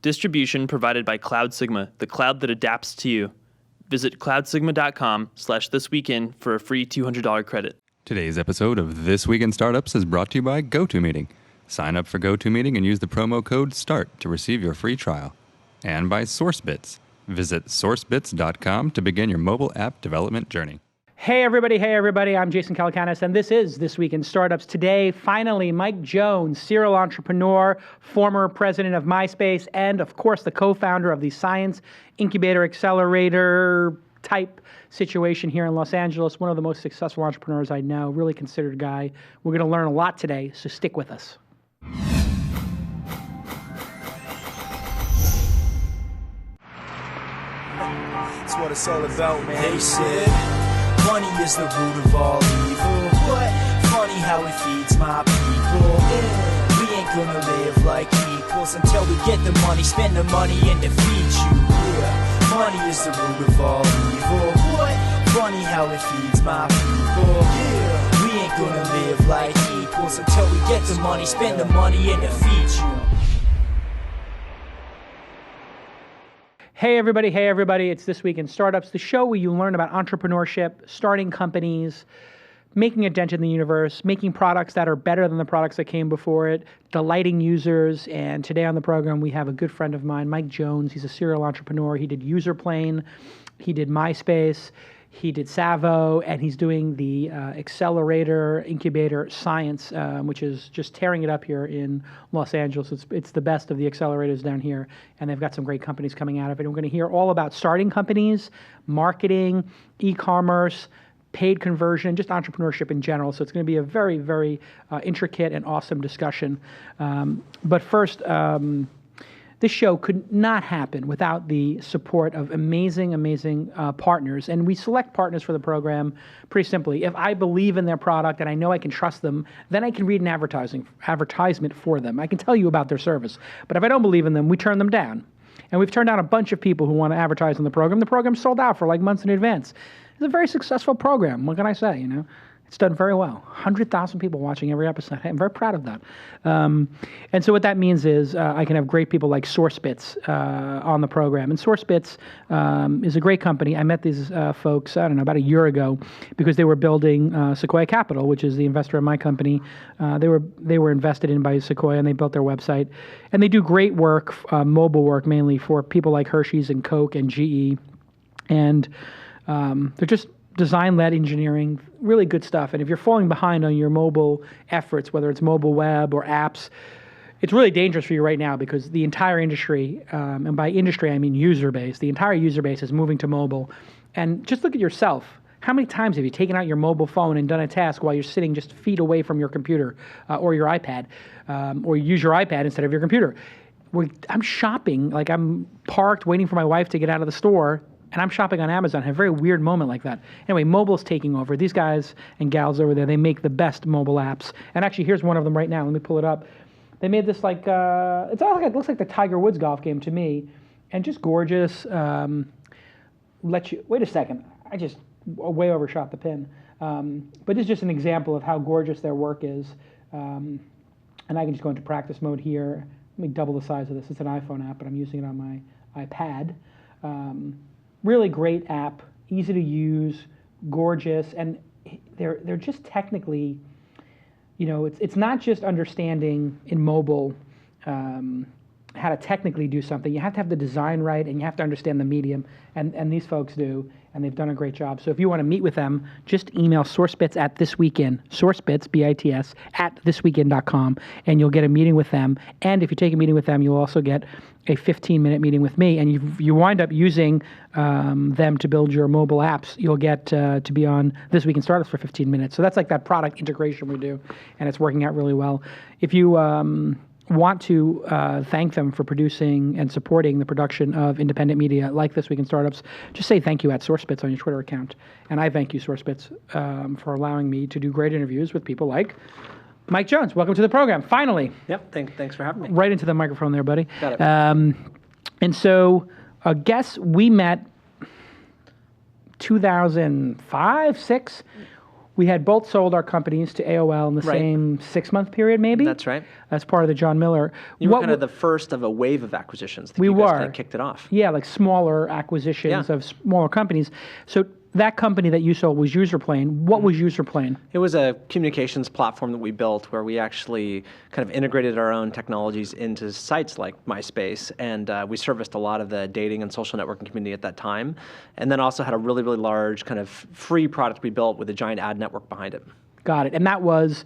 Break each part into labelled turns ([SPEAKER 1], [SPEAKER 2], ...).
[SPEAKER 1] Distribution provided by Cloud Sigma, the cloud that adapts to you. Visit cloudsigma.com/thisweekin for a free $200 credit.
[SPEAKER 2] Today's episode of This Week in Startups is brought to you by GoToMeeting. Sign up for GoToMeeting and use the promo code START to receive your free trial. And by Sourcebits. Visit sourcebits.com to begin your mobile app development journey.
[SPEAKER 3] Hey everybody, I'm Jason Calacanis, and this is This Week in Startups. Today, finally, Mike Jones, serial entrepreneur, former president of Myspace, and of course the co-founder of the Science Incubator Accelerator type situation here in Los Angeles, one of the most successful entrepreneurs I know, really considered guy. We're going to learn a lot today, so stick with us.
[SPEAKER 4] That's what it's all about, man. They said money is the root of all evil. What? Funny how it feeds my people. Yeah. We ain't gonna live like equals until we get the money, spend the money, and defeat you. Yeah. Money is the root of all evil. What? Funny how it feeds my people. Yeah. We ain't gonna live like equals until we get the money, spend the money, and defeat you.
[SPEAKER 3] Hey everybody, it's This Week in Startups, the show where you learn about entrepreneurship, starting companies, making a dent in the universe, making products that are better than the products that came before it, delighting users. And today on the program, we have a good friend of mine, Mike Jones. He's a serial entrepreneur. He did Userplane, he did Myspace, he did Tsavo, and he's doing the accelerator, incubator science, which is just tearing it up here in Los Angeles. It's the best of the accelerators down here, and they've got some great companies coming out of it. And we're going to hear all about starting companies, marketing, e-commerce, paid conversion, just entrepreneurship in general. So it's going to be a very, very intricate and awesome discussion. But first, this show could not happen without the support of amazing partners. And we select partners for the program pretty simply. If I believe in their product and I know I can trust them, then I can read an advertisement for them. I can tell you about their service. But if I don't believe in them, we turn them down. And we've turned down a bunch of people who want to advertise on the program. The program's sold out for like months in advance. It's a very successful program. What can I say, you know? It's done very well. 100,000 people watching every episode. I'm very proud of that. And so what that means is I can have great people like Sourcebits on the program. And Sourcebits is a great company. I met these folks, I don't know, about a year ago because they were building Sequoia Capital, which is the investor in my company. They were invested in by Sequoia, and they built their website. And they do great work, mobile work mainly for people like Hershey's and Coke and GE. And they're just design-led engineering, really good stuff. And if you're falling behind on your mobile efforts, whether it's mobile web or apps, it's really dangerous for you right now because the entire industry, and by industry I mean user base, the entire user base is moving to mobile. And just look at yourself. How many times have you taken out your mobile phone and done a task while you're sitting just feet away from your computer or your iPad, or you use your iPad instead of your computer? I'm shopping, like I'm parked waiting for my wife to get out of the store, and I'm shopping on Amazon. I have a very weird moment like that. Anyway, mobile's taking over. These guys and gals over there, they make the best mobile apps. And actually, here's one of them right now. Let me pull it up. They made this like, it looks like the Tiger Woods golf game to me, and just gorgeous. Wait a second. I just way overshot the pin. But it's just an example of how gorgeous their work is. And I can just go into practice mode here. Let me double the size of this. It's an iPhone app, but I'm using it on my iPad. Really great app, easy to use, gorgeous, and they're just technically, you know, it's not just understanding in mobile how to technically do something. You have to have the design right, and you have to understand the medium, and these folks do, and they've done a great job. So if you want to meet with them, just email Sourcebits at thisweekend, Sourcebits, BITS, at thisweekend.com, and you'll get a meeting with them. And if you take a meeting with them, you'll also get a 15-minute meeting with me, and you wind up using them to build your mobile apps. You'll get to be on This Week in Startups for 15 minutes. So that's like that product integration we do, and it's working out really well. If you want to thank them for producing and supporting the production of independent media like This Week in Startups, just say thank you at Sourcebits on your Twitter account. And I thank you, Sourcebits, for allowing me to do great interviews with people like Mike Jones. Welcome to the program, finally.
[SPEAKER 5] Yep, thanks for having me.
[SPEAKER 3] Right into the microphone there, buddy.
[SPEAKER 5] Got it.
[SPEAKER 3] And so, guess we met 2005, 6. we had both sold our companies to AOL in the
[SPEAKER 5] Right.
[SPEAKER 3] same 6-month period, maybe.
[SPEAKER 5] That's right.
[SPEAKER 3] As part of the John Miller.
[SPEAKER 5] You were
[SPEAKER 3] What
[SPEAKER 5] kind of
[SPEAKER 3] w-
[SPEAKER 5] the first of a wave of acquisitions. I think
[SPEAKER 3] We
[SPEAKER 5] you guys
[SPEAKER 3] were.
[SPEAKER 5] kind of kicked it off.
[SPEAKER 3] Yeah, like smaller acquisitions
[SPEAKER 5] Yeah.
[SPEAKER 3] of smaller companies. So that company that you sold was Userplane. What was Userplane?
[SPEAKER 5] It was a communications platform that we built where we actually kind of integrated our own technologies into sites like MySpace, and we serviced a lot of the dating and social networking community at that time, and then also had a really, really large kind of free product we built with a giant ad network behind it.
[SPEAKER 3] Got it. And that was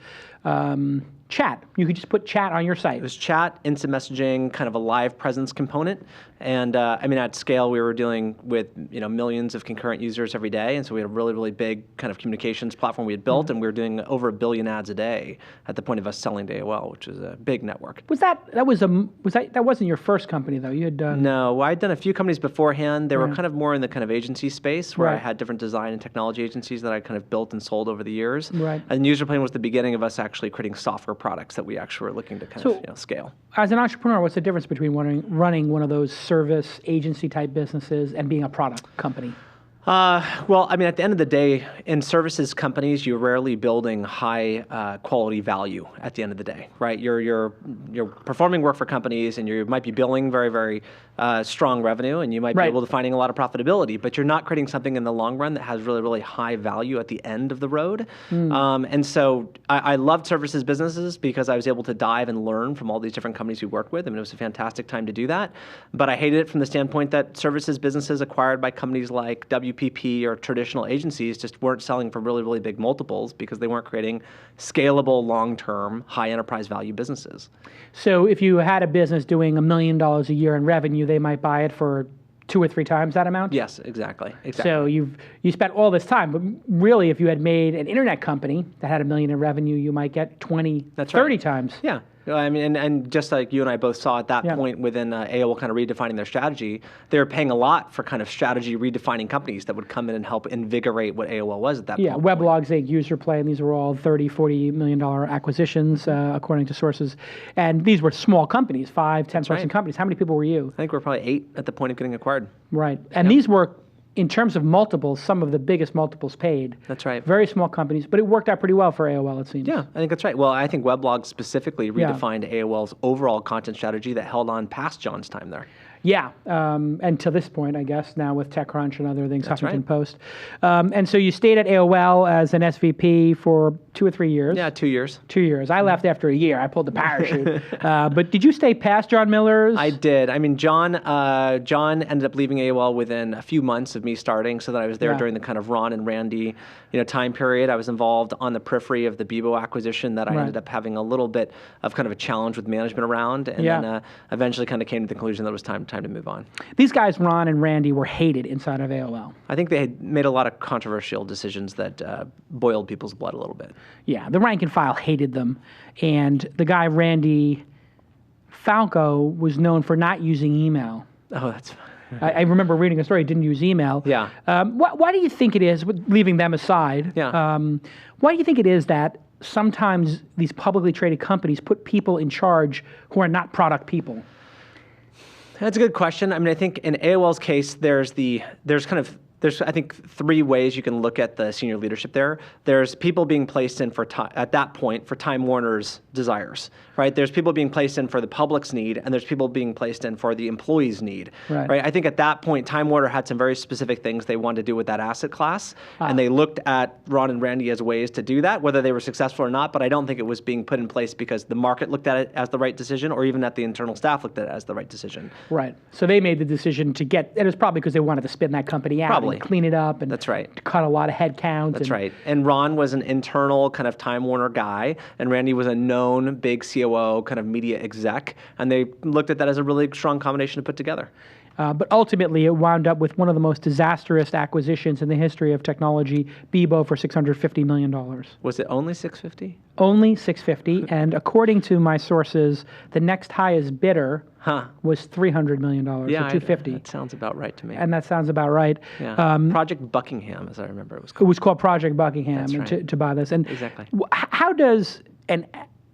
[SPEAKER 3] chat. You could just put chat on your site.
[SPEAKER 5] It was chat, instant messaging, kind of a live presence component. And I mean, at scale, we were dealing with millions of concurrent users every day, and so we had a really, really big kind of communications platform we had built, and we were doing over 1 billion ads a day at the point of us selling to AOL, which is a big network.
[SPEAKER 3] That wasn't your first company though? You had done
[SPEAKER 5] No, I'd done a few companies beforehand. They were kind of more in the kind of agency space, where I
[SPEAKER 3] Right.
[SPEAKER 5] had different design and technology agencies that I kind of built and sold over the years.
[SPEAKER 3] Right.
[SPEAKER 5] And Userplane was the beginning of us actually creating software products that we actually were looking to kind of scale.
[SPEAKER 3] As an entrepreneur, what's the difference between running one of those service agency type businesses and being a product company?
[SPEAKER 5] Well, I mean, at the end of the day, in services companies, you're rarely building high quality value at the end of the day, right? You're performing work for companies, and you might be billing very, very strong revenue, and you might be
[SPEAKER 3] Right.
[SPEAKER 5] able to finding a lot of profitability, but you're not creating something in the long run that has really, really high value at the end of the road. And so I loved services businesses because I was able to dive and learn from all these different companies we worked with. I mean, it was a fantastic time to do that. But I hated it from the standpoint that services businesses acquired by companies like WPP or traditional agencies just weren't selling for really, really big multiples because they weren't creating scalable, long-term, high enterprise value businesses.
[SPEAKER 3] So if you had a business doing $1 million a year in revenue, they might buy it for 2 or 3 times that amount?
[SPEAKER 5] Yes, exactly.
[SPEAKER 3] So you spent all this time, but really if you had made an internet company that had $1 million in revenue, you might get 20,
[SPEAKER 5] That's
[SPEAKER 3] 30
[SPEAKER 5] right.
[SPEAKER 3] times.
[SPEAKER 5] Yeah. I mean, and just like you and I both saw at that
[SPEAKER 3] Yeah.
[SPEAKER 5] point within AOL kind of redefining their strategy, they were paying a lot for kind of strategy redefining companies that would come in and help invigorate what AOL was at that
[SPEAKER 3] Yeah,
[SPEAKER 5] point.
[SPEAKER 3] Weblogs, Userplay, and these were all $30, $40 million acquisitions, according to sources. And these were small companies, 5, 10 person
[SPEAKER 5] right.
[SPEAKER 3] companies. How many people were you?
[SPEAKER 5] I think we're probably 8 at the point of getting acquired.
[SPEAKER 3] Right. And these were, in terms of multiples, some of the biggest multiples paid.
[SPEAKER 5] That's right.
[SPEAKER 3] Very small companies, but it worked out pretty well for AOL, it seems.
[SPEAKER 5] Yeah, I think that's right. Well, I think Weblogs specifically redefined AOL's overall content strategy that held on past John's time there.
[SPEAKER 3] Yeah, and to this point, I guess, now with TechCrunch and other things,
[SPEAKER 5] That's
[SPEAKER 3] Huffington
[SPEAKER 5] right.
[SPEAKER 3] Post. And so you stayed at AOL as an SVP for 2 or 3 years.
[SPEAKER 5] Yeah, 2 years.
[SPEAKER 3] 2 years. I left after a year. I pulled the parachute. But did you stay past John Miller's?
[SPEAKER 5] I did. I mean, John ended up leaving AOL within a few months of me starting, so that I was there
[SPEAKER 3] Yeah.
[SPEAKER 5] during the kind of Ron and Randy, time period. I was involved on the periphery of the Bebo acquisition that I
[SPEAKER 3] Right.
[SPEAKER 5] ended up having a little bit of kind of a challenge with management around, and
[SPEAKER 3] Yeah.
[SPEAKER 5] then eventually kind of came to the conclusion that it was time to move on.
[SPEAKER 3] These guys, Ron and Randy, were hated inside of AOL.
[SPEAKER 5] I think they had made a lot of controversial decisions that boiled people's blood a little bit.
[SPEAKER 3] Yeah, the rank and file hated them. And the guy, Randy Falco, was known for not using email.
[SPEAKER 5] Oh, that's
[SPEAKER 3] I remember reading a story, he didn't use email.
[SPEAKER 5] Yeah.
[SPEAKER 3] Why do you think it is, leaving them aside,
[SPEAKER 5] Yeah.
[SPEAKER 3] why do you think it is that sometimes these publicly traded companies put people in charge who are not product people?
[SPEAKER 5] That's a good question. I mean, I think in AOL's case, there's I think 3 ways you can look at the senior leadership there. There's people being placed in at that point for Time Warner's desires, right? There's people being placed in for the public's need, and there's people being placed in for the employee's need,
[SPEAKER 3] Right.
[SPEAKER 5] I think at that point, Time Warner had some very specific things they wanted to do with that asset class, and they looked at Ron and Randy as ways to do that, whether they were successful or not, but I don't think it was being put in place because the market looked at it as the right decision, or even that the internal staff looked at it as the right decision.
[SPEAKER 3] Right. So they made the decision to and it was probably because they wanted to spin that company out
[SPEAKER 5] Probably.
[SPEAKER 3] and clean it up and
[SPEAKER 5] That's right.
[SPEAKER 3] cut a lot of headcount.
[SPEAKER 5] That's right. And Ron was an internal kind of Time Warner guy, and Randy was a known big COO kind of media exec, and they looked at that as a really strong combination to put together.
[SPEAKER 3] But ultimately, it wound up with one of the most disastrous acquisitions in the history of technology, Bebo, for $650 million.
[SPEAKER 5] Was it only 650?
[SPEAKER 3] Only $650, and according to my sources, the next highest bidder was $300 million,
[SPEAKER 5] Yeah,
[SPEAKER 3] so $250.
[SPEAKER 5] that sounds about right to me.
[SPEAKER 3] And that sounds about right.
[SPEAKER 5] Yeah. Project Buckingham, as I remember it was
[SPEAKER 3] It
[SPEAKER 5] called.
[SPEAKER 3] was called Project Buckingham
[SPEAKER 5] That's right.
[SPEAKER 3] to buy this. And
[SPEAKER 5] Exactly.
[SPEAKER 3] how does an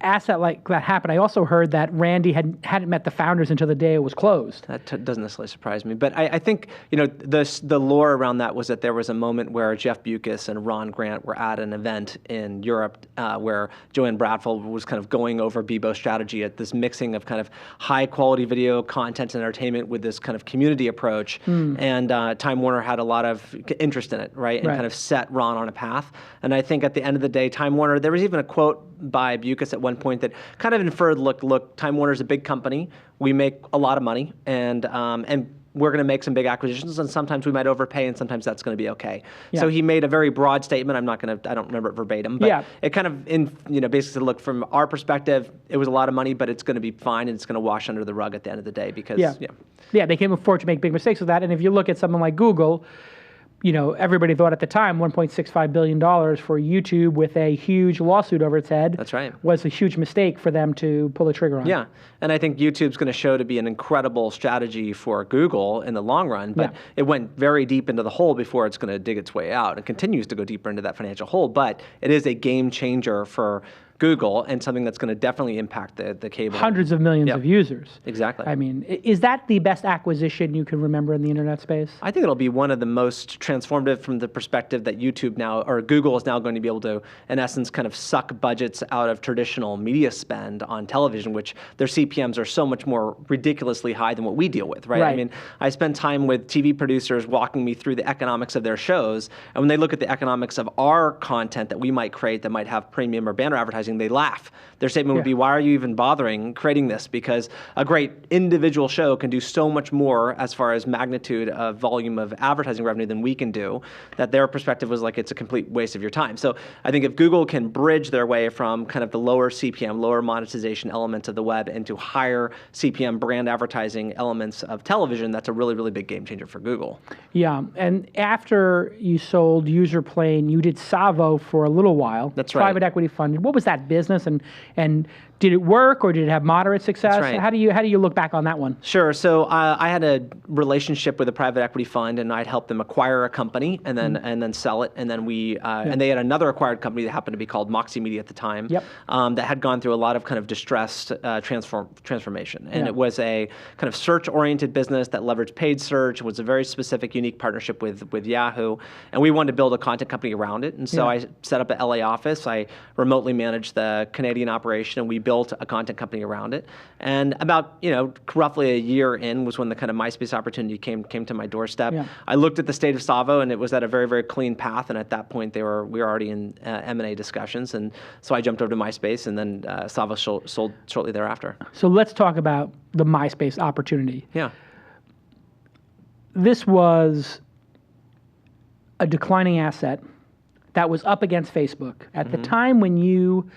[SPEAKER 3] asset like that happened, I also heard that Randy hadn't met the founders until the day it was closed.
[SPEAKER 5] That doesn't necessarily surprise me, but I think the lore around that was that there was a moment where Jeff Bewkes and Ron Grant were at an event in Europe where Joanne Bradfield was kind of going over Bebo's strategy at this mixing of kind of high quality video content and entertainment with this kind of community approach, and Time Warner had a lot of interest in it, right, and kind of set Ron on a path. And I think at the end of the day, Time Warner, there was even a quote by Bewkes at one point that kind of inferred, look, Time Warner's a big company. We make a lot of money, and we're going to make some big acquisitions, and sometimes we might overpay, and sometimes that's going to be okay.
[SPEAKER 3] Yeah.
[SPEAKER 5] So he made a very broad statement. I don't remember it verbatim, but it kind of basically said, look, from our perspective, it was a lot of money, but it's going to be fine, and it's going to wash under the rug at the end of the day because
[SPEAKER 3] they can't afford to make big mistakes with that. And if you look at something like Google, everybody thought at the time $1.65 billion for YouTube with a huge lawsuit over its head.
[SPEAKER 5] That's right.
[SPEAKER 3] Was a huge mistake for them to pull the trigger on.
[SPEAKER 5] Yeah, and I think YouTube's going to show to be an incredible strategy for Google in the long run, but it went very deep into the hole before it's going to dig its way out. It continues to go deeper into that financial hole, but it is a game changer for Google and something that's going to definitely impact the cable.
[SPEAKER 3] Hundreds of millions of users.
[SPEAKER 5] Exactly.
[SPEAKER 3] I mean, is that the best acquisition you can remember in the internet space?
[SPEAKER 5] I think it'll be one of the most transformative from the perspective that YouTube now, or Google is now going to be able to, in essence, kind of suck budgets out of traditional media spend on television, which their CPMs are so much more ridiculously high than what we deal with, right? I mean, I spend time with TV producers walking me through the economics of their shows, and when they look at the economics of our content that we might create that might have premium or banner advertising, they laugh. Their statement would be, why are you even bothering creating this? Because a great individual show can do so much more as far as magnitude of volume of advertising revenue than we can do, that their perspective was like, it's a complete waste of your time. So I think if Google can bridge their way from kind of the lower CPM, lower monetization elements of the web into higher CPM brand advertising elements of television, that's a really, really big game changer for Google.
[SPEAKER 3] Yeah, and after you sold Userplane, you did Tsavo for a little while.
[SPEAKER 5] That's right.
[SPEAKER 3] Private equity funded. What was that business, and did it work, or did it have moderate success?
[SPEAKER 5] That's right.
[SPEAKER 3] How do you look back on that one?
[SPEAKER 5] Sure. So I had a relationship with a private equity fund, and I'd help them acquire a company and then sell it, and then and they had another acquired company that happened to be called Moxie Media at the time, that had gone through a lot of kind of distressed transformation, and it was a kind of search-oriented business that leveraged paid search. It was a very specific, unique partnership with Yahoo, and we wanted to build a content company around it, and so I set up an LA office. I remotely managed the Canadian operation, and we built a content company around it. And about roughly a year in was when the kind of Myspace opportunity came to my doorstep. I looked at the state of Tsavo, and it was at a very, very clean path. And at that point, we were already in M&A discussions, and so I jumped over to Myspace, and then Tsavo sold shortly thereafter.
[SPEAKER 3] So let's talk about the Myspace opportunity.
[SPEAKER 5] Yeah.
[SPEAKER 3] This was a declining asset that was up against Facebook. At the time when you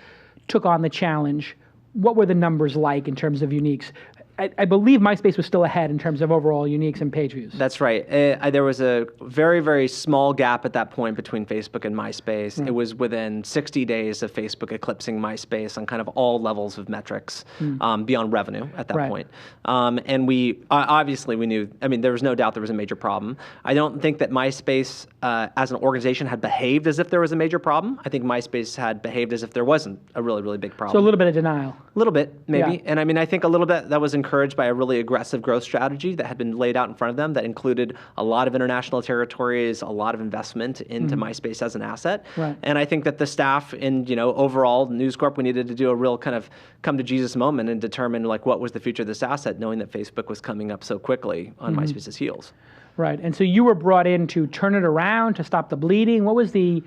[SPEAKER 3] took on the challenge, what were the numbers like in terms of uniques? I believe Myspace was still ahead in terms of overall uniques and page views.
[SPEAKER 5] That's right. There was a very, very small gap at that point between Facebook and Myspace. It was within 60 days of Facebook eclipsing Myspace on kind of all levels of metrics beyond revenue at that point. And we obviously we knew, there was no doubt there was a major problem. I don't think that Myspace as an organization had behaved as if there was a major problem. I think Myspace had behaved as if there wasn't a really, really big problem.
[SPEAKER 3] So a little bit of denial.
[SPEAKER 5] A little bit, maybe. And I think a little bit that was encouraged by a really aggressive growth strategy that had been laid out in front of them that included a lot of international territories, a lot of investment into Myspace as an asset. And I think that the staff in, overall News Corp, we needed to do a real kind of come to Jesus moment and determine what was the future of this asset, knowing that Facebook was coming up so quickly on Myspace's heels.
[SPEAKER 3] Right. And so you were brought in to turn it around, to stop the bleeding. What was the,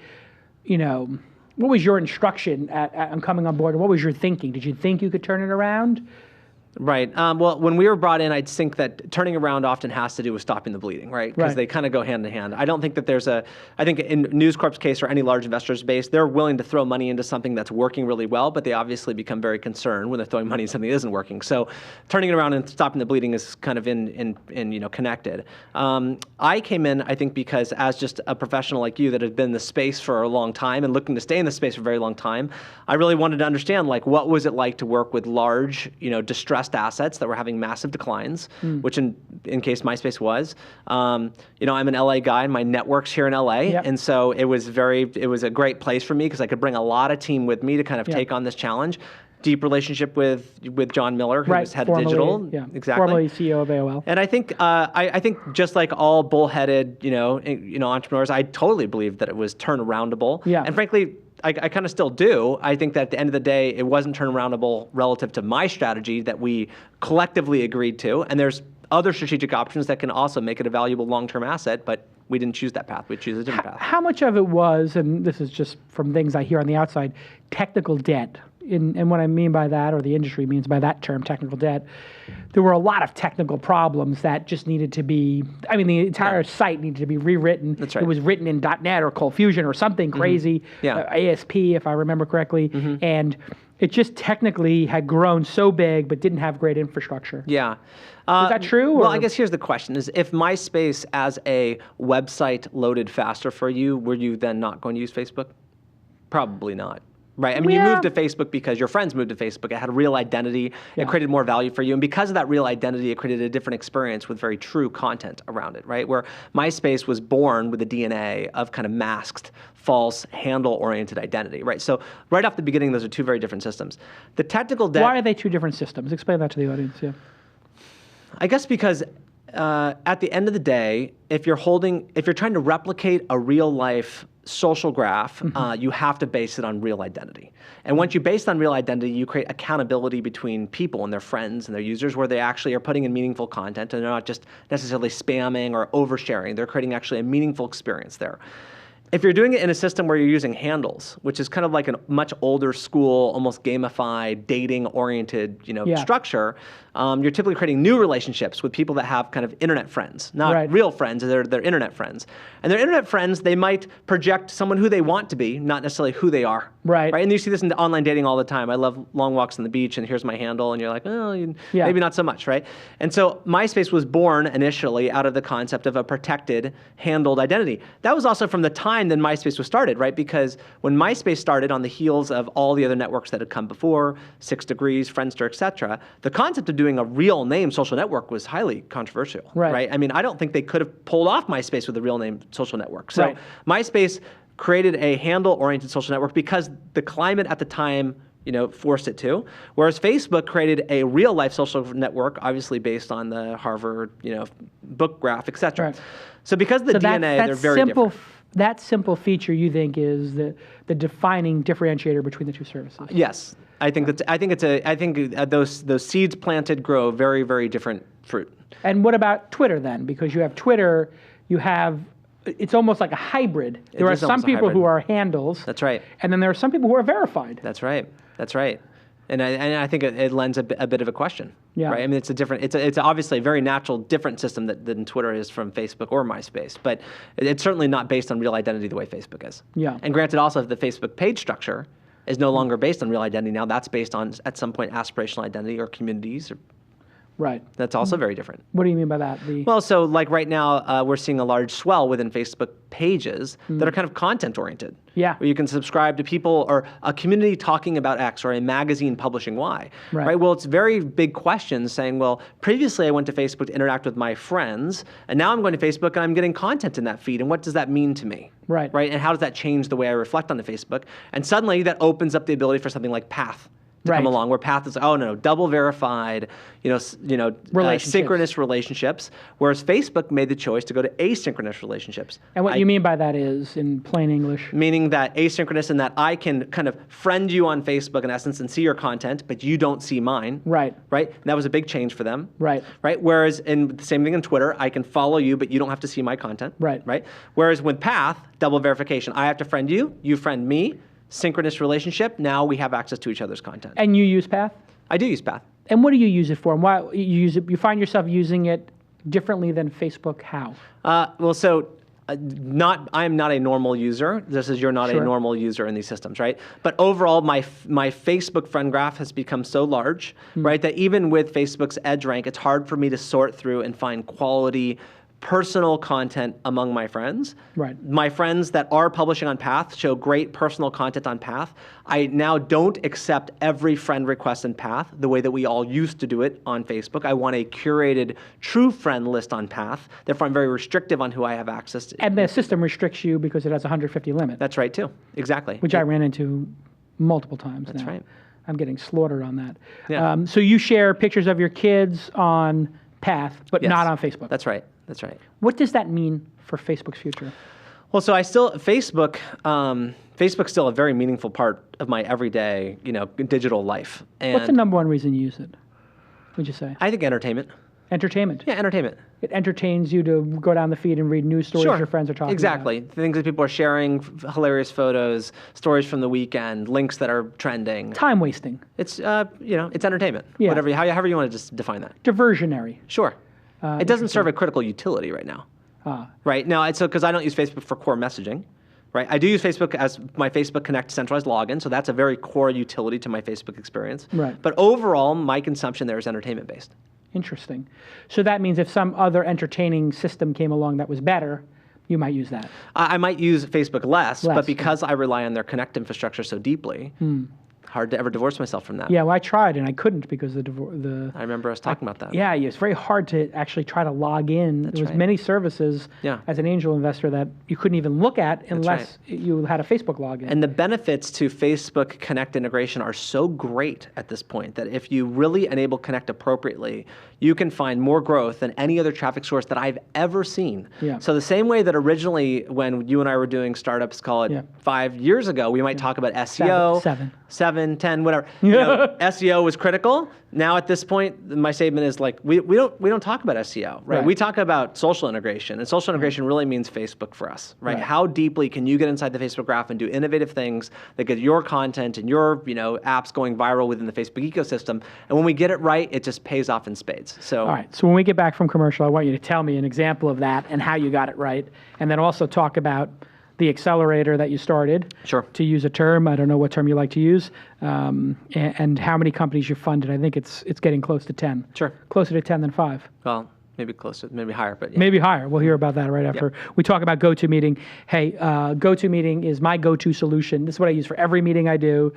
[SPEAKER 3] what was your instruction on coming on board? What was your thinking? Did you think you could turn it around?
[SPEAKER 5] Right. Well, when we were brought in, I'd think that turning around often has to do with stopping the bleeding, right? Because they kind of go hand in hand. I don't think that I think in News Corp's case or any large investor's base, they're willing to throw money into something that's working really well, but they obviously become very concerned when they're throwing money into something that isn't working. So turning it around and stopping the bleeding is kind of connected. I came in, I think, because as just a professional like you that had been in the space for a long time and looking to stay in the space for a very long time, I really wanted to understand what was it like to work with large, distressed assets that were having massive declines, which in case Myspace was. I'm an LA guy, and my network's here in LA, and so it was a great place for me because I could bring a lot of team with me to kind of take on this challenge. deep relationship with John Miller, who was head of digital.
[SPEAKER 3] Yeah,
[SPEAKER 5] exactly.
[SPEAKER 3] Formerly CEO of AOL.
[SPEAKER 5] And I think I think just like all bullheaded entrepreneurs, I totally believe that it was turnaroundable.
[SPEAKER 3] Yeah.
[SPEAKER 5] And frankly, I kind of still do. I think that at the end of the day, it wasn't turnaroundable relative to my strategy that we collectively agreed to. And there's other strategic options that can also make it a valuable long-term asset, but we didn't choose that path. We choose a different path.
[SPEAKER 3] How much of it was, and this is just from things I hear on the outside, technical debt? And what I mean by that, or the industry means by that term, technical debt, there were a lot of technical problems that just needed to be, the entire site needed to be rewritten.
[SPEAKER 5] That's right.
[SPEAKER 3] It was written in .NET or Cold Fusion or something crazy,
[SPEAKER 5] Yeah.
[SPEAKER 3] ASP, if I remember correctly, and it just technically had grown so big but didn't have great infrastructure.
[SPEAKER 5] Yeah.
[SPEAKER 3] Is that true?
[SPEAKER 5] Well,
[SPEAKER 3] or-
[SPEAKER 5] I guess here's the question: is if MySpace as a website loaded faster for you, were you then not going to use Facebook? Probably not. Right. I mean,
[SPEAKER 3] Yeah.
[SPEAKER 5] you moved to Facebook because your friends moved to Facebook. It had a real identity.
[SPEAKER 3] Yeah.
[SPEAKER 5] It created more value for you. And because of that real identity, it created a different experience with very true content around it, right? Where MySpace was born with the DNA of kind of masked, false, handle-oriented identity, right? So right off the beginning, those are two very different systems. The technical debt...
[SPEAKER 3] Why are they two different systems? Explain that to the audience, yeah.
[SPEAKER 5] I guess because at the end of the day, if you're trying to replicate a real life social graph, you have to base it on real identity. And once you base it on real identity, you create accountability between people and their friends and their users, where they actually are putting in meaningful content and they're not just necessarily spamming or oversharing. They're creating actually a meaningful experience there. If you're doing it in a system where you're using handles, which is kind of like a much older school, almost gamified, dating-oriented, structure, you're typically creating new relationships with people that have kind of internet friends, not real friends. They're internet friends, and their internet friends, they might project someone who they want to be, not necessarily who they are.
[SPEAKER 3] Right.
[SPEAKER 5] And you see this in online dating all the time. I love long walks on the beach, and here's my handle, and you're like, maybe not so much, right? And so MySpace was born initially out of the concept of a protected, handled identity. That was also from the time then MySpace was started, right? Because when MySpace started on the heels of all the other networks that had come before, 6 Degrees, Friendster, et cetera, the concept of doing a real name social network was highly controversial, right? I mean, I don't think they could have pulled off MySpace with a real name social network. So MySpace created a handle-oriented social network because the climate at the time forced it to. Whereas Facebook created a real-life social network, obviously based on the Harvard, book graph, et cetera.
[SPEAKER 3] Right.
[SPEAKER 5] So because of the DNA, they're very different.
[SPEAKER 3] That simple feature, you think, is the defining differentiator between the two services?
[SPEAKER 5] Yes, I think those seeds planted grow very, very different fruit.
[SPEAKER 3] And what about Twitter then? Because you have Twitter, it's almost like a hybrid. There are some people who are handles.
[SPEAKER 5] That's right.
[SPEAKER 3] And then there are some people who are verified.
[SPEAKER 5] That's right. And I think it lends a bit of a question.
[SPEAKER 3] Yeah.
[SPEAKER 5] Right. I mean, it's obviously a very natural, different system than Twitter is from Facebook or MySpace, but it's certainly not based on real identity the way Facebook is.
[SPEAKER 3] Yeah.
[SPEAKER 5] And granted, also the Facebook page structure is no longer based on real identity now. That's based on at some point aspirational identity or communities.
[SPEAKER 3] Right.
[SPEAKER 5] That's also very different.
[SPEAKER 3] What do you mean by that?
[SPEAKER 5] Well, so like right now, we're seeing a large swell within Facebook pages that are kind of content oriented.
[SPEAKER 3] Yeah.
[SPEAKER 5] Where you can subscribe to people or a community talking about X or a magazine publishing Y.
[SPEAKER 3] Right.
[SPEAKER 5] Well, it's very big questions saying, well, previously I went to Facebook to interact with my friends, and now I'm going to Facebook and I'm getting content in that feed. And what does that mean to me?
[SPEAKER 3] Right.
[SPEAKER 5] Right. And how does that change the way I reflect on the Facebook? And suddenly that opens up the ability for something like Path to come along, where Path is, double verified, synchronous relationships, whereas Facebook made the choice to go to asynchronous relationships.
[SPEAKER 3] And what you mean by that is, in plain English?
[SPEAKER 5] Meaning that asynchronous, in that I can kind of friend you on Facebook in essence and see your content, but you don't see mine.
[SPEAKER 3] Right.
[SPEAKER 5] Right? And that was a big change for them.
[SPEAKER 3] Right.
[SPEAKER 5] Right? Whereas in the same thing in Twitter, I can follow you, but you don't have to see my content.
[SPEAKER 3] Right.
[SPEAKER 5] Right? Whereas with Path, double verification, I have to friend you, you friend me, synchronous relationship, now we have access to each other's content.
[SPEAKER 3] And you use Path?
[SPEAKER 5] I do use Path.
[SPEAKER 3] And what do you use it for? And why you use it? You find yourself using it differently than Facebook? How?
[SPEAKER 5] I'm not a normal user, just as you're not a normal user in these systems, right? But overall, my Facebook friend graph has become so large, right, that even with Facebook's edge rank, it's hard for me to sort through and find quality personal content among my friends.
[SPEAKER 3] Right.
[SPEAKER 5] My friends that are publishing on Path show great personal content on Path. I now don't accept every friend request in Path the way that we all used to do it on Facebook. I want a curated true friend list on Path. Therefore, I'm very restrictive on who I have access to.
[SPEAKER 3] And the system restricts you because it has a 150 limit.
[SPEAKER 5] That's right, too. Exactly.
[SPEAKER 3] Which I ran into multiple times.
[SPEAKER 5] That's right.
[SPEAKER 3] I'm getting slaughtered on that.
[SPEAKER 5] Yeah.
[SPEAKER 3] So you share pictures of your kids on Path, but
[SPEAKER 5] Yes.
[SPEAKER 3] not on Facebook.
[SPEAKER 5] That's right. That's right.
[SPEAKER 3] What does that mean for Facebook's future?
[SPEAKER 5] Well, so Facebook's still a very meaningful part of my everyday, digital life. And
[SPEAKER 3] What's the number one reason you use it, would you say?
[SPEAKER 5] I think entertainment.
[SPEAKER 3] Entertainment.
[SPEAKER 5] Yeah, entertainment.
[SPEAKER 3] It entertains you to go down the feed and read news stories your friends are talking
[SPEAKER 5] exactly.
[SPEAKER 3] about.
[SPEAKER 5] Things that people are sharing, hilarious photos, stories from the weekend, links that are trending.
[SPEAKER 3] Time wasting.
[SPEAKER 5] It's it's entertainment.
[SPEAKER 3] Yeah.
[SPEAKER 5] However you want to just define that.
[SPEAKER 3] Diversionary.
[SPEAKER 5] Sure. It doesn't serve a critical utility right now. Right now, it's because I don't use Facebook for core messaging. Right. I do use Facebook as my Facebook Connect centralized login, so that's a very core utility to my Facebook experience.
[SPEAKER 3] Right.
[SPEAKER 5] But overall, my consumption there is entertainment based.
[SPEAKER 3] Interesting. So that means if some other entertaining system came along that was better, you might use that.
[SPEAKER 5] I might use Facebook less,
[SPEAKER 3] Less,
[SPEAKER 5] but because I rely on their Connect infrastructure so deeply, hard to ever divorce myself from that.
[SPEAKER 3] Yeah, well, I tried and I couldn't because the
[SPEAKER 5] I remember us talking about that.
[SPEAKER 3] Yeah, it's very hard to actually try to log in. There was
[SPEAKER 5] right.
[SPEAKER 3] many services as an angel investor that you couldn't even look at unless you had a Facebook login.
[SPEAKER 5] And the benefits to Facebook Connect integration are so great at this point that if you really enable Connect appropriately, you can find more growth than any other traffic source that I've ever seen.
[SPEAKER 3] Yeah.
[SPEAKER 5] So the same way that originally when you and I were doing startups, call it 5 years ago, we might talk about SEO. 7, 10, whatever. SEO was critical. Now at this point, my statement is like we don't talk about SEO, right? We talk about social integration, and social integration really means Facebook for us, right? How deeply can you get inside the Facebook graph and do innovative things that get your content and your apps going viral within the Facebook ecosystem? And when we get it right, it just pays off in spades. So
[SPEAKER 3] all right. So when we get back from commercial, I want you to tell me an example of that and how you got it right, and then also talk about the accelerator that you started.
[SPEAKER 5] Sure.
[SPEAKER 3] To use a term, I don't know what term you like to use, and how many companies you funded. I think it's getting close to 10.
[SPEAKER 5] Sure.
[SPEAKER 3] Closer to 10 than 5.
[SPEAKER 5] Well, maybe closer, maybe higher, but yeah.
[SPEAKER 3] Maybe higher. We'll hear about that right after we talk about GoToMeeting. Hey, GoToMeeting is my go-to solution. This is what I use for every meeting I do.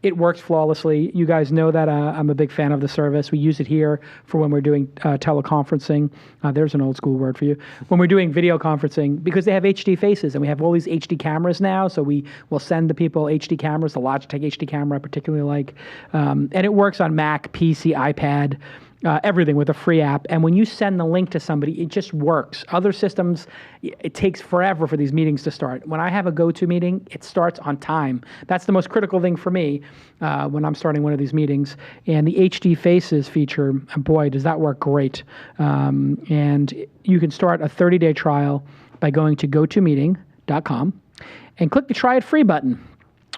[SPEAKER 3] It works flawlessly. You guys know that I'm a big fan of the service. We use it here for when we're doing teleconferencing. There's an old school word for you. When we're doing video conferencing, because they have HD faces, and we have all these HD cameras now, so we will send the people HD cameras. The Logitech HD camera I particularly like. And it works on Mac, PC, iPad, everything with a free app. And when you send the link to somebody, it just works. Other systems, it takes forever for these meetings to start. When I have a GoToMeeting, it starts on time. That's the most critical thing for me when I'm starting one of these meetings. And the HD Faces feature, boy, does that work great. And you can start a 30-day trial by going to GoToMeeting.com and click the Try It Free button.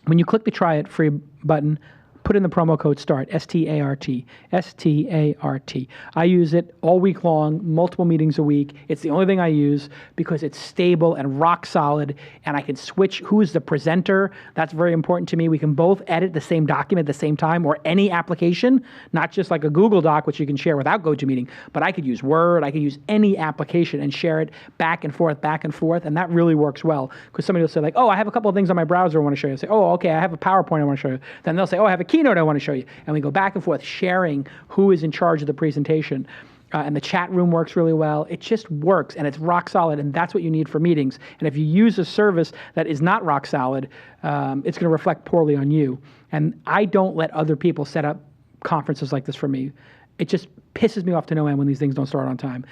[SPEAKER 3] When you click the Try It Free button, put in the promo code START, S-T-A-R-T, S-T-A-R-T. I use it all week long, multiple meetings a week. It's the only thing I use because it's stable and rock solid, and I can switch who is the presenter. That's very important to me. We can both edit the same document at the same time, or any application, not just like a Google Doc, which you can share without GoToMeeting, but I could use Word, I could use any application and share it back and forth, and that really works well, because somebody will say like, oh, I have a couple of things on my browser I want to show you. I say, oh, okay, I have a PowerPoint I want to show you. Then they'll say, oh, I have a keynote I want to show you. And we go back and forth sharing who is in charge of the presentation. And the chat room works really well. It just works, and it's rock solid, and that's what you need for meetings. And if you use a service that is not rock solid, it's going to reflect poorly on you. And I don't let other people set up conferences like this for me. It just pisses me off to no end when these things don't start on time.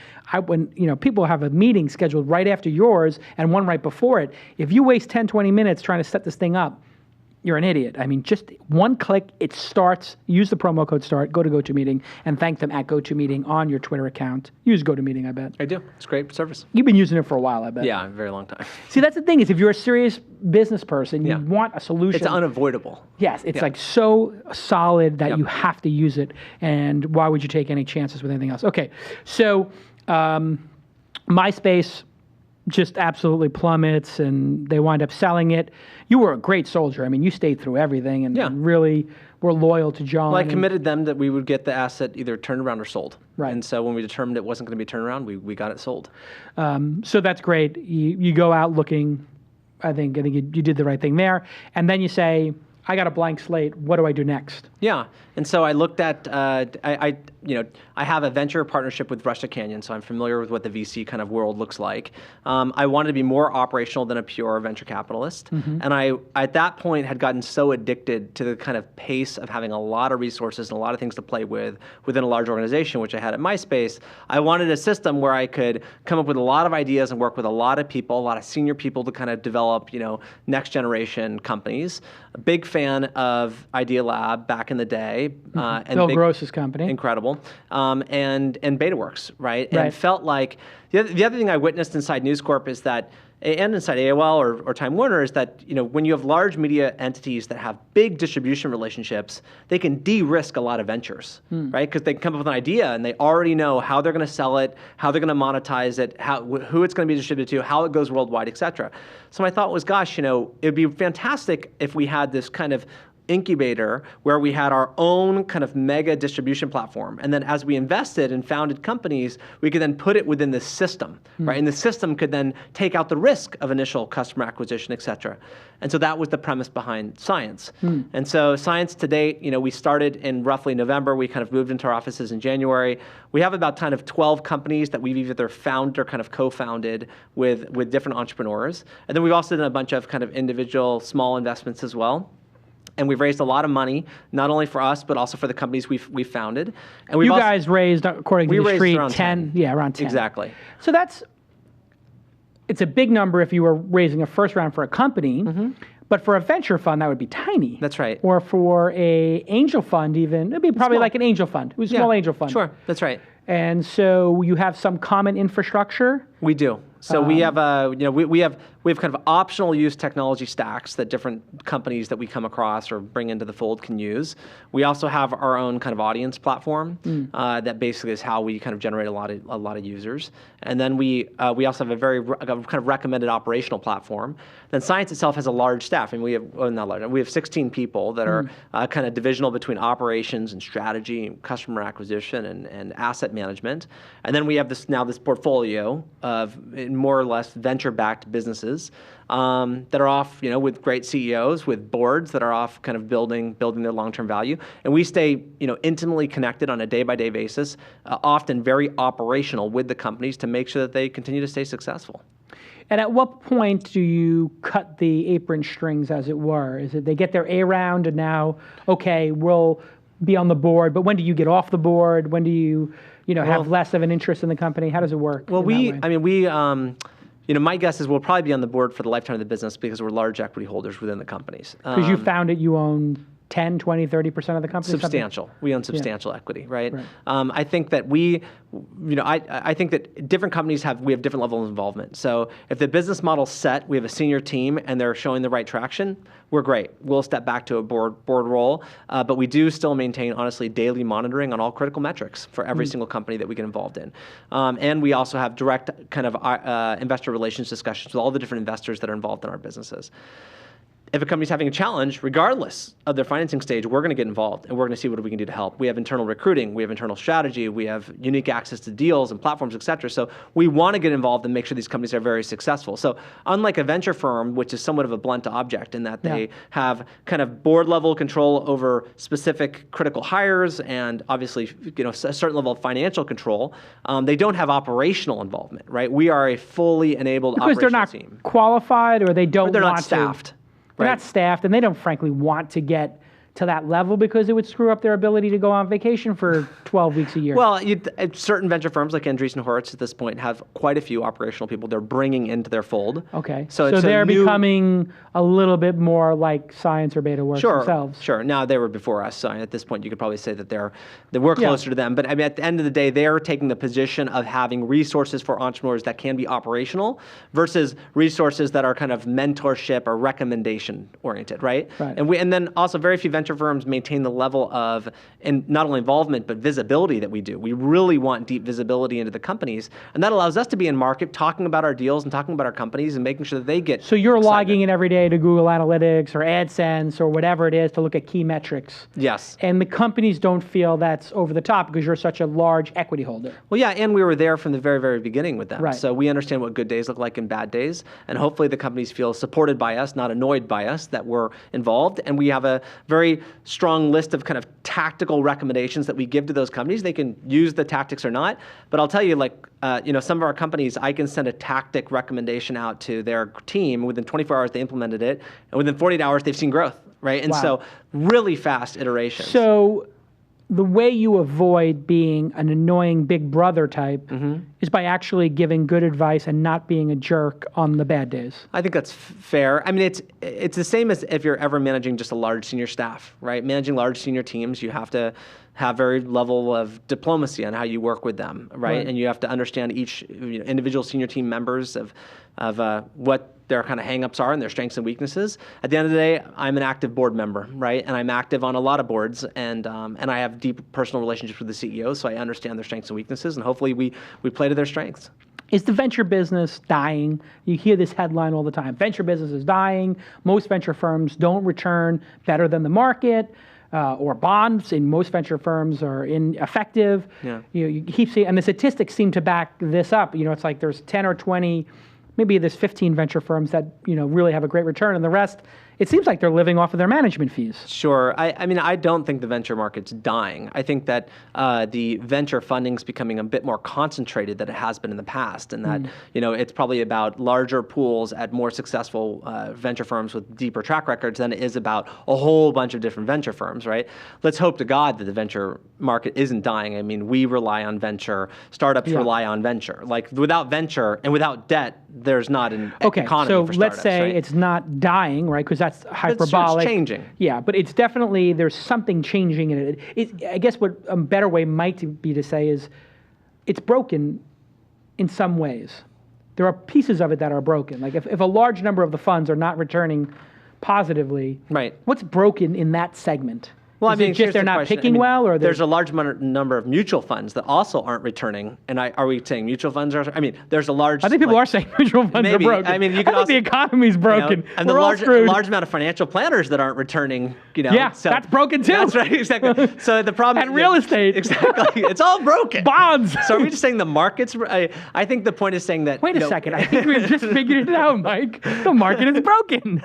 [SPEAKER 3] When people have a meeting scheduled right after yours and one right before it, if you waste 10, 20 minutes trying to set this thing up, you're an idiot. I mean, just one click, it starts. Use the promo code START, go to GoToMeeting, and thank them at GoToMeeting on your Twitter account. Use GoToMeeting, I bet.
[SPEAKER 5] I do. It's a great service.
[SPEAKER 3] You've been using it for a while, I bet.
[SPEAKER 5] Yeah, a very long time.
[SPEAKER 3] See, that's the thing, is if you're a serious business person, you want a solution.
[SPEAKER 5] It's unavoidable.
[SPEAKER 3] Yes, it's like so solid that you have to use it, and why would you take any chances with anything else? Okay, so Myspace just absolutely plummets, and they wind up selling it. You were a great soldier. I mean, you stayed through everything and really were loyal to John.
[SPEAKER 5] Well, I committed them that we would get the asset either turned around or sold.
[SPEAKER 3] Right.
[SPEAKER 5] And so when we determined it wasn't going to be turned around, we got it sold.
[SPEAKER 3] So that's great. You go out looking. I think you did the right thing there. And then you say, I got a blank slate. What do I do next?
[SPEAKER 5] Yeah, and so I looked at I have a venture partnership with Rustic Canyon, so I'm familiar with what the VC kind of world looks like. I wanted to be more operational than a pure venture capitalist, and I at that point had gotten so addicted to the kind of pace of having a lot of resources and a lot of things to play with within a large organization, which I had at Myspace. I wanted a system where I could come up with a lot of ideas and work with a lot of people, a lot of senior people to kind of develop next generation companies. A big fan of Idea Lab back in the day. And
[SPEAKER 3] Bill Gross's company.
[SPEAKER 5] Incredible. And BetaWorks, right? And felt like the other thing I witnessed inside News Corp is that, and inside AOL or Time Warner, is that when you have large media entities that have big distribution relationships, they can de-risk a lot of ventures, right? Because they can come up with an idea and they already know how they're going to sell it, how they're going to monetize it, who it's going to be distributed to, how it goes worldwide, et cetera. So my thought was, gosh, it'd be fantastic if we had this kind of incubator where we had our own kind of mega distribution platform. And then as we invested and founded companies, we could then put it within the system, right? And the system could then take out the risk of initial customer acquisition, et cetera. And so that was the premise behind Science. And so Science to date, we started in roughly November. We kind of moved into our offices in January. We have about kind of 12 companies that we've either founded or kind of co-founded with different entrepreneurs. And then we've also done a bunch of kind of individual small investments as well. And we've raised a lot of money, not only for us, but also for the companies we've founded. And
[SPEAKER 3] you guys raised, according to the street,
[SPEAKER 5] around
[SPEAKER 3] 10. Yeah, around 10.
[SPEAKER 5] Exactly.
[SPEAKER 3] So it's a big number if you were raising a first round for a company, but for a venture fund, that would be tiny.
[SPEAKER 5] That's right.
[SPEAKER 3] Or for a angel fund even, it'd be probably like an angel fund. It was a small angel fund.
[SPEAKER 5] Sure, that's right.
[SPEAKER 3] And so you have some common infrastructure?
[SPEAKER 5] We do. So we have we have kind of optional use technology stacks that different companies that we come across or bring into the fold can use. We also have our own kind of audience platform that basically is how we kind of generate a lot of users. And then we also have a kind of recommended operational platform. Then Science itself has a large staff. I mean, we have 16 people that are kind of divisional between operations and strategy, and customer acquisition, and asset management. And then we have this portfolio of more or less venture-backed businesses that are off, with great CEOs, with boards that are off kind of building their long-term value. And we stay, intimately connected on a day-by-day basis, often very operational with the companies to make sure that they continue to stay successful.
[SPEAKER 3] And at what point do you cut the apron strings, as it were? Is it they get their A round and now, okay, we'll be on the board, but when do you get off the board? When do you have less of an interest in the company? How does it work?
[SPEAKER 5] Well, my guess is we'll probably be on the board for the lifetime of the business because we're large equity holders within the companies.
[SPEAKER 3] Because you found it, you own 10, 20, 30% of the company?
[SPEAKER 5] Substantial. We own substantial equity, right? I think that I think that different companies have different levels of involvement. So if the business model's set, we have a senior team and they're showing the right traction, we're great. We'll step back to a board role, but we do still maintain, honestly, daily monitoring on all critical metrics for every single company that we get involved in. And we also have direct kind of investor relations discussions with all the different investors that are involved in our businesses. If a company's having a challenge, regardless of their financing stage, we're going to get involved and we're going to see what we can do to help. We have internal recruiting, we have internal strategy, we have unique access to deals and platforms, et cetera. So we want to get involved and make sure these companies are very successful. So unlike a venture firm, which is somewhat of a blunt object in that they have kind of board level control over specific critical hires and obviously a certain level of financial control, they don't have operational involvement, right? We are a fully enabled operational team.
[SPEAKER 3] Because they're not qualified or they don't
[SPEAKER 5] they're
[SPEAKER 3] want
[SPEAKER 5] not staffed.
[SPEAKER 3] They're not staffed, and they don't, frankly, want to get to that level because it would screw up their ability to go on vacation for 12 weeks a year.
[SPEAKER 5] Well, certain venture firms like Andreessen Horowitz at this point have quite a few operational people they're bringing into their fold.
[SPEAKER 3] Okay, so they're becoming a little bit more like Science or BetaWorks themselves.
[SPEAKER 5] Sure. Now, they were before us, so at this point you could probably say that we're closer to them. But I mean, at the end of the day, they're taking the position of having resources for entrepreneurs that can be operational versus resources that are kind of mentorship or recommendation oriented, right?
[SPEAKER 3] Right.
[SPEAKER 5] And then also very few venture venture firms maintain the level of, and not only involvement, but visibility that we do. We really want deep visibility into the companies. And that allows us to be in market, talking about our deals and talking about our companies and making sure that they get
[SPEAKER 3] So you're
[SPEAKER 5] excited.
[SPEAKER 3] logging in every day to Google Analytics or AdSense or whatever it is to look at key metrics.
[SPEAKER 5] Yes.
[SPEAKER 3] And the companies don't feel that's over the top because you're such a large equity holder.
[SPEAKER 5] Well, yeah, and we were there from the very, very beginning with them.
[SPEAKER 3] Right.
[SPEAKER 5] So we understand what good days look like and bad days. And hopefully the companies feel supported by us, not annoyed by us, that we're involved. And we have a very strong list of kind of tactical recommendations that we give to those companies. They can use the tactics or not. But I'll tell you, some of our companies, I can send a tactic recommendation out to their team. Within 24 hours, they implemented it. And within 48 hours, they've seen growth, right? And
[SPEAKER 3] Wow.
[SPEAKER 5] so really fast iterations.
[SPEAKER 3] So the way you avoid being an annoying big brother type is by actually giving good advice and not being a jerk on the bad days.
[SPEAKER 5] I think that's fair. I mean, it's the same as if you're ever managing just a large senior staff, right? Managing large senior teams, you have to have very level of diplomacy on how you work with them, right? And you have to understand each individual senior team members of what their kind of hangups are and their strengths and weaknesses. At the end of the day, I'm an active board member, right? And I'm active on a lot of boards, and I have deep personal relationships with the CEO, so I understand their strengths and weaknesses, and hopefully we play to their strengths.
[SPEAKER 3] Is the venture business dying? You hear this headline all the time. Venture business is dying. Most venture firms don't return better than the market, or bonds in most venture firms are ineffective.
[SPEAKER 5] Yeah.
[SPEAKER 3] You keep seeing, and the statistics seem to back this up. It's like there's 10 or 20, maybe there's 15 venture firms that really have a great return, and the rest, it seems like they're living off of their management fees.
[SPEAKER 5] Sure. I mean, I don't think the venture market's dying. I think that the venture funding's becoming a bit more concentrated than it has been in the past, and that it's probably about larger pools at more successful venture firms with deeper track records than it is about a whole bunch of different venture firms, right? Let's hope to God that the venture market isn't dying. I mean, we rely on venture. Startups rely on venture. Like, without venture and without debt, there's not an economy
[SPEAKER 3] so
[SPEAKER 5] for startups,
[SPEAKER 3] let's say
[SPEAKER 5] right?
[SPEAKER 3] it's not dying, right? Because that's hyperbolic.
[SPEAKER 5] It's changing.
[SPEAKER 3] Yeah, but it's definitely, there's something changing in it. I guess what a better way might be to say is it's broken in some ways. There are pieces of it that are broken. Like if a large number of the funds are not returning positively,
[SPEAKER 5] Right.
[SPEAKER 3] what's broken in that segment?
[SPEAKER 5] Well,
[SPEAKER 3] Is
[SPEAKER 5] I mean,
[SPEAKER 3] it just
[SPEAKER 5] here's
[SPEAKER 3] they're
[SPEAKER 5] the
[SPEAKER 3] not
[SPEAKER 5] question.
[SPEAKER 3] picking well, or
[SPEAKER 5] there's a large number of mutual funds that also aren't returning. And are we saying mutual funds are? I mean, there's a large.
[SPEAKER 3] I think people are saying mutual funds
[SPEAKER 5] maybe.
[SPEAKER 3] are broken.
[SPEAKER 5] I mean, you
[SPEAKER 3] I
[SPEAKER 5] could
[SPEAKER 3] think
[SPEAKER 5] also,
[SPEAKER 3] the economy's broken.
[SPEAKER 5] and
[SPEAKER 3] We're
[SPEAKER 5] the
[SPEAKER 3] all screwed.
[SPEAKER 5] large amount of financial planners that aren't returning.
[SPEAKER 3] Yeah,
[SPEAKER 5] so
[SPEAKER 3] that's broken too.
[SPEAKER 5] That's right, exactly. So the problem
[SPEAKER 3] And real estate.
[SPEAKER 5] exactly, it's all broken.
[SPEAKER 3] Bonds.
[SPEAKER 5] So are we just saying the market's? I think the point is saying that.
[SPEAKER 3] Wait a second. I think we've just figured it out, Mike. The market is broken.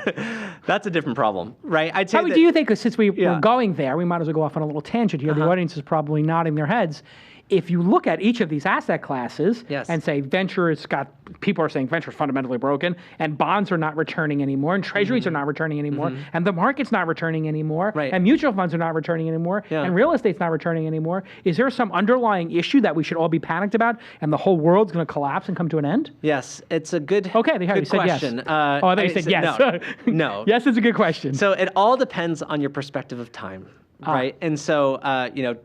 [SPEAKER 5] That's a different problem, right? I'd say
[SPEAKER 3] How
[SPEAKER 5] that,
[SPEAKER 3] do you think, 'cause since we're
[SPEAKER 5] Yeah.
[SPEAKER 3] going there, we might as well go off on a little tangent here. The audience is probably nodding their heads. If you look at each of these asset classes
[SPEAKER 5] Yes.
[SPEAKER 3] and say venture has got, people are saying venture is fundamentally broken, and bonds are not returning anymore, and treasuries are not returning anymore, and the market's not returning anymore,
[SPEAKER 5] Right.
[SPEAKER 3] and mutual funds are not returning anymore,
[SPEAKER 5] Yeah.
[SPEAKER 3] and real estate's not returning anymore. Is there some underlying issue that we should all be panicked about, and the whole world's going to collapse and come to an end?
[SPEAKER 5] Yes, it's a good.
[SPEAKER 3] Okay, you
[SPEAKER 5] good
[SPEAKER 3] said
[SPEAKER 5] question.
[SPEAKER 3] yes. I thought you said yes.
[SPEAKER 5] No. No.
[SPEAKER 3] Yes, it's a good question.
[SPEAKER 5] So it all depends on your perspective of time, right? And so,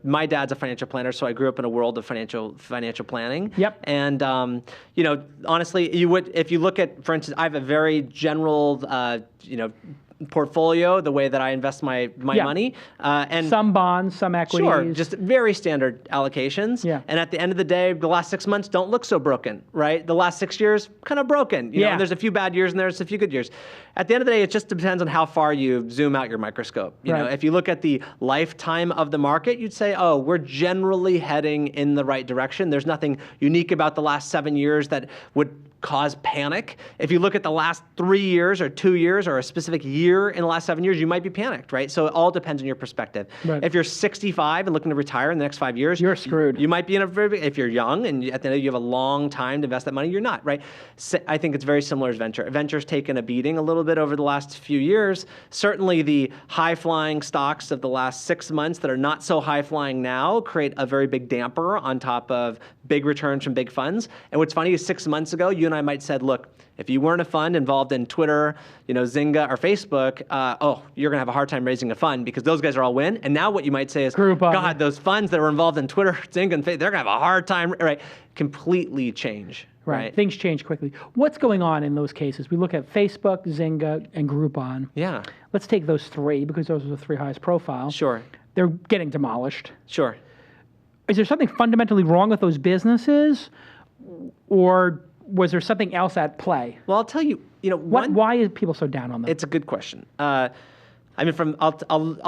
[SPEAKER 5] my dad's a financial planner, so I grew up in a world of financial planning.
[SPEAKER 3] Yep.
[SPEAKER 5] And honestly, if you look at, for instance, I have a very general, portfolio, the way that I invest my
[SPEAKER 3] Yeah.
[SPEAKER 5] money, and
[SPEAKER 3] some bonds, some equities.
[SPEAKER 5] Sure, just very standard allocations.
[SPEAKER 3] Yeah.
[SPEAKER 5] And at the end of the day, the last 6 months don't look so broken, right? The last 6 years, kind of broken. You know,
[SPEAKER 3] Yeah.
[SPEAKER 5] there's a few bad years and there's a few good years. At the end of the day, it just depends on how far you zoom out your microscope. You know,
[SPEAKER 3] Right.
[SPEAKER 5] if you look at the lifetime of the market, you'd say, oh, we're generally heading in the right direction. There's nothing unique about the last 7 years that would cause panic. If you look at the last 3 years or 2 years or a specific year in the last 7 years, you might be panicked, right? So it all depends on your perspective.
[SPEAKER 3] Right.
[SPEAKER 5] If you're 65 and looking to retire in the next 5 years,
[SPEAKER 3] You're screwed.
[SPEAKER 5] You might be in a very, if you're young and at the end you have a long time to invest that money, you're not, right? So I think it's very similar as venture. Venture's taken a beating a little bit over the last few years. Certainly the high-flying stocks of the last 6 months that are not so high-flying now create a very big damper on top of big returns from big funds. And what's funny is 6 months ago, you and I might said, look, If you weren't a fund involved in Twitter, Zynga or Facebook, you're going to have a hard time raising a fund because those guys are all in. And now what you might say is,
[SPEAKER 3] Groupon.
[SPEAKER 5] God, those funds that were involved in Twitter, Zynga, and Facebook, they're going to have a hard time, right? Completely change. Right.
[SPEAKER 3] Things change quickly. What's going on in those cases? We look at Facebook, Zynga, and Groupon.
[SPEAKER 5] Yeah.
[SPEAKER 3] Let's take those three because those are the three highest profile.
[SPEAKER 5] Sure.
[SPEAKER 3] They're getting demolished.
[SPEAKER 5] Sure.
[SPEAKER 3] Is there something fundamentally wrong with those businesses, or was there something else at play?
[SPEAKER 5] Well, I'll tell you,
[SPEAKER 3] why are people so down on them?
[SPEAKER 5] It's a good question. I'll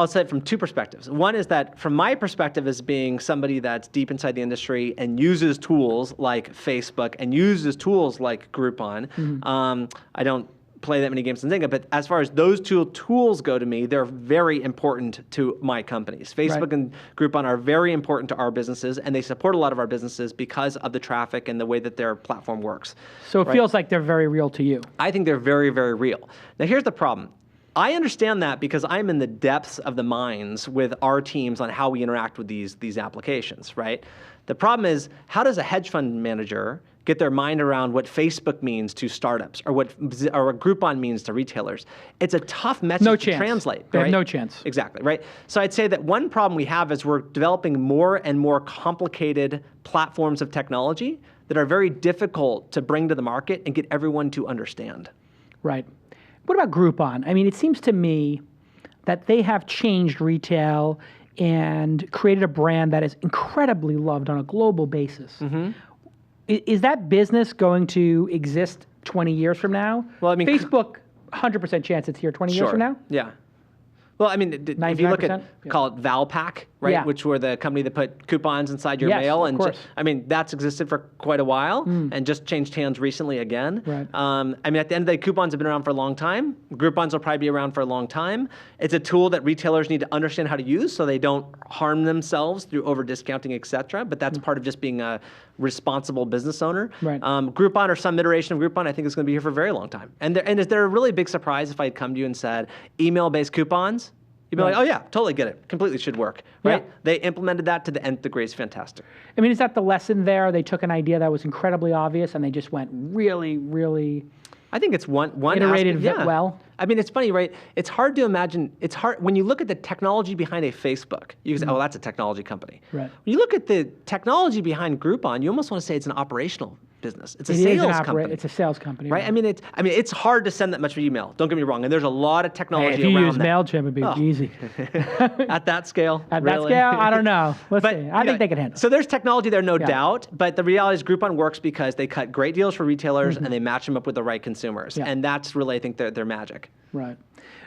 [SPEAKER 5] say it from two perspectives. One is that from my perspective as being somebody that's deep inside the industry and uses tools like Facebook and uses tools like Groupon, I don't play that many games in Zynga, but as far as those two tools go to me, they're very important to my companies. Facebook and Groupon are very important to our businesses, and they support a lot of our businesses because of the traffic and the way that their platform works.
[SPEAKER 3] So it feels like they're very real to you.
[SPEAKER 5] I think they're very, very real. Now, here's the problem. I understand that because I'm in the depths of the minds with our teams on how we interact with these applications, right? The problem is, how does a hedge fund manager get their mind around what Facebook means to startups or what Groupon means to retailers? It's a tough message to translate.
[SPEAKER 3] They
[SPEAKER 5] right?
[SPEAKER 3] have no chance.
[SPEAKER 5] Exactly, right? So I'd say that one problem we have is we're developing more and more complicated platforms of technology that are very difficult to bring to the market and get everyone to understand.
[SPEAKER 3] Right. What about Groupon? I mean, it seems to me that they have changed retail and created a brand that is incredibly loved on a global basis. Is that business going to exist 20 years from now?
[SPEAKER 5] Well, I mean,
[SPEAKER 3] Facebook, 100% chance it's here 20 years from now?
[SPEAKER 5] Yeah. Well, I mean, if you look at, call it Valpak, right,
[SPEAKER 3] Yeah.
[SPEAKER 5] which were the company that put coupons inside your
[SPEAKER 3] Yes,
[SPEAKER 5] mail.
[SPEAKER 3] of
[SPEAKER 5] And
[SPEAKER 3] course.
[SPEAKER 5] I mean, that's existed for quite a while and just changed hands recently again.
[SPEAKER 3] Right.
[SPEAKER 5] I mean, at the end of the day, coupons have been around for a long time. Groupons will probably be around for a long time. It's a tool that retailers need to understand how to use so they don't harm themselves through over-discounting, et cetera. But that's part of just being a responsible business owner.
[SPEAKER 3] Right.
[SPEAKER 5] Groupon or some iteration of Groupon, I think is going to be here for a very long time. And is there a really big surprise if I had come to you and said, email-based coupons? You'd be like, oh yeah, totally get it. Completely should work, right?
[SPEAKER 3] Yeah.
[SPEAKER 5] They implemented that to the nth degree. It's fantastic.
[SPEAKER 3] I mean, is that the lesson there? They took an idea that was incredibly obvious and they just went really, really
[SPEAKER 5] I think it's one
[SPEAKER 3] iterated
[SPEAKER 5] aspect, yeah.
[SPEAKER 3] well.
[SPEAKER 5] I mean, it's funny, right? It's hard to imagine. It's hard when you look at the technology behind a Facebook. You can say, oh, that's a technology company.
[SPEAKER 3] Right.
[SPEAKER 5] When you look at the technology behind Groupon, you almost want to say it's an operational business. It's a sales company.
[SPEAKER 3] It's a sales company.
[SPEAKER 5] Right? I mean, it's hard to send that much email. Don't get me wrong. And there's a lot of technology
[SPEAKER 3] Hey, if you
[SPEAKER 5] around
[SPEAKER 3] use
[SPEAKER 5] that.
[SPEAKER 3] MailChimp, it'd be easy.
[SPEAKER 5] At that scale?
[SPEAKER 3] At that
[SPEAKER 5] really?
[SPEAKER 3] scale, I don't know. Let's see. I think they can handle it.
[SPEAKER 5] So there's technology there, no doubt. But the reality is Groupon works because they cut great deals for retailers and they match them up with the right consumers.
[SPEAKER 3] Yeah.
[SPEAKER 5] And that's really, I think, their magic.
[SPEAKER 3] Right.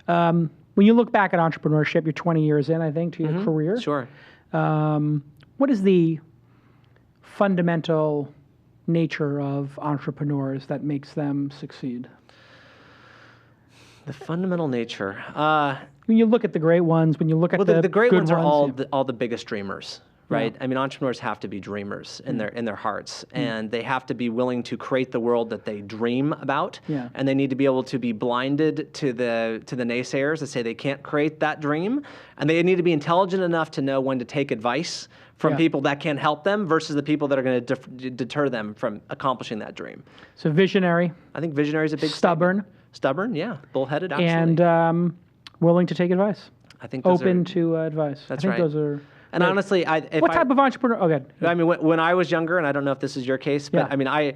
[SPEAKER 3] When you look back at entrepreneurship, you're 20 years in, I think, to your career.
[SPEAKER 5] Sure.
[SPEAKER 3] What is the fundamental nature of entrepreneurs that makes them succeed?
[SPEAKER 5] The fundamental nature.
[SPEAKER 3] When you look at the great ones, when you look at
[SPEAKER 5] the great
[SPEAKER 3] good
[SPEAKER 5] ones are all
[SPEAKER 3] yeah.
[SPEAKER 5] all the biggest dreamers, right?
[SPEAKER 3] Yeah.
[SPEAKER 5] I mean, entrepreneurs have to be dreamers in their hearts, and they have to be willing to create the world that they dream about.
[SPEAKER 3] Yeah.
[SPEAKER 5] And they need to be able to be blinded to the naysayers that say they can't create that dream, and they need to be intelligent enough to know when to take advice from
[SPEAKER 3] Yeah.
[SPEAKER 5] people that can help them versus the people that are going to deter them from accomplishing that dream.
[SPEAKER 3] So visionary,
[SPEAKER 5] I think visionary is a big
[SPEAKER 3] stubborn,
[SPEAKER 5] statement. Stubborn, yeah, bullheaded, absolutely.
[SPEAKER 3] and willing to take advice.
[SPEAKER 5] I think those
[SPEAKER 3] Open
[SPEAKER 5] are,
[SPEAKER 3] to advice.
[SPEAKER 5] That's
[SPEAKER 3] I think
[SPEAKER 5] right.
[SPEAKER 3] those are.
[SPEAKER 5] And honestly,
[SPEAKER 3] What type of entrepreneur? Oh, good.
[SPEAKER 5] I mean, when I was younger, and I don't know if this is your case, but
[SPEAKER 3] Yeah.
[SPEAKER 5] I mean,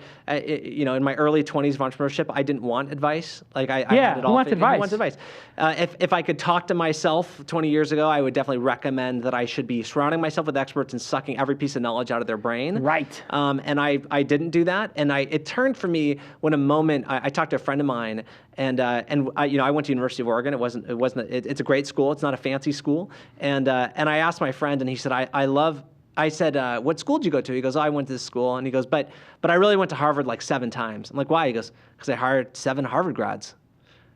[SPEAKER 5] in my early 20s of entrepreneurship, I didn't want advice. Like I
[SPEAKER 3] Yeah,
[SPEAKER 5] had it
[SPEAKER 3] who
[SPEAKER 5] all.
[SPEAKER 3] wants
[SPEAKER 5] Who
[SPEAKER 3] advice?
[SPEAKER 5] wants advice? If I could talk to myself 20 years ago, I would definitely recommend that I should be surrounding myself with experts and sucking every piece of knowledge out of their brain.
[SPEAKER 3] Right.
[SPEAKER 5] And I didn't do that, and it turned for me when a moment I talked to a friend of mine, and I went to University of Oregon. It's a great school. It's not a fancy school, and I asked my friend, and he said, I said, what school did you go to? He goes, oh, I went to this school. And he goes, but I really went to Harvard like 7 times. I'm like, why? He goes, because I hired 7 Harvard grads.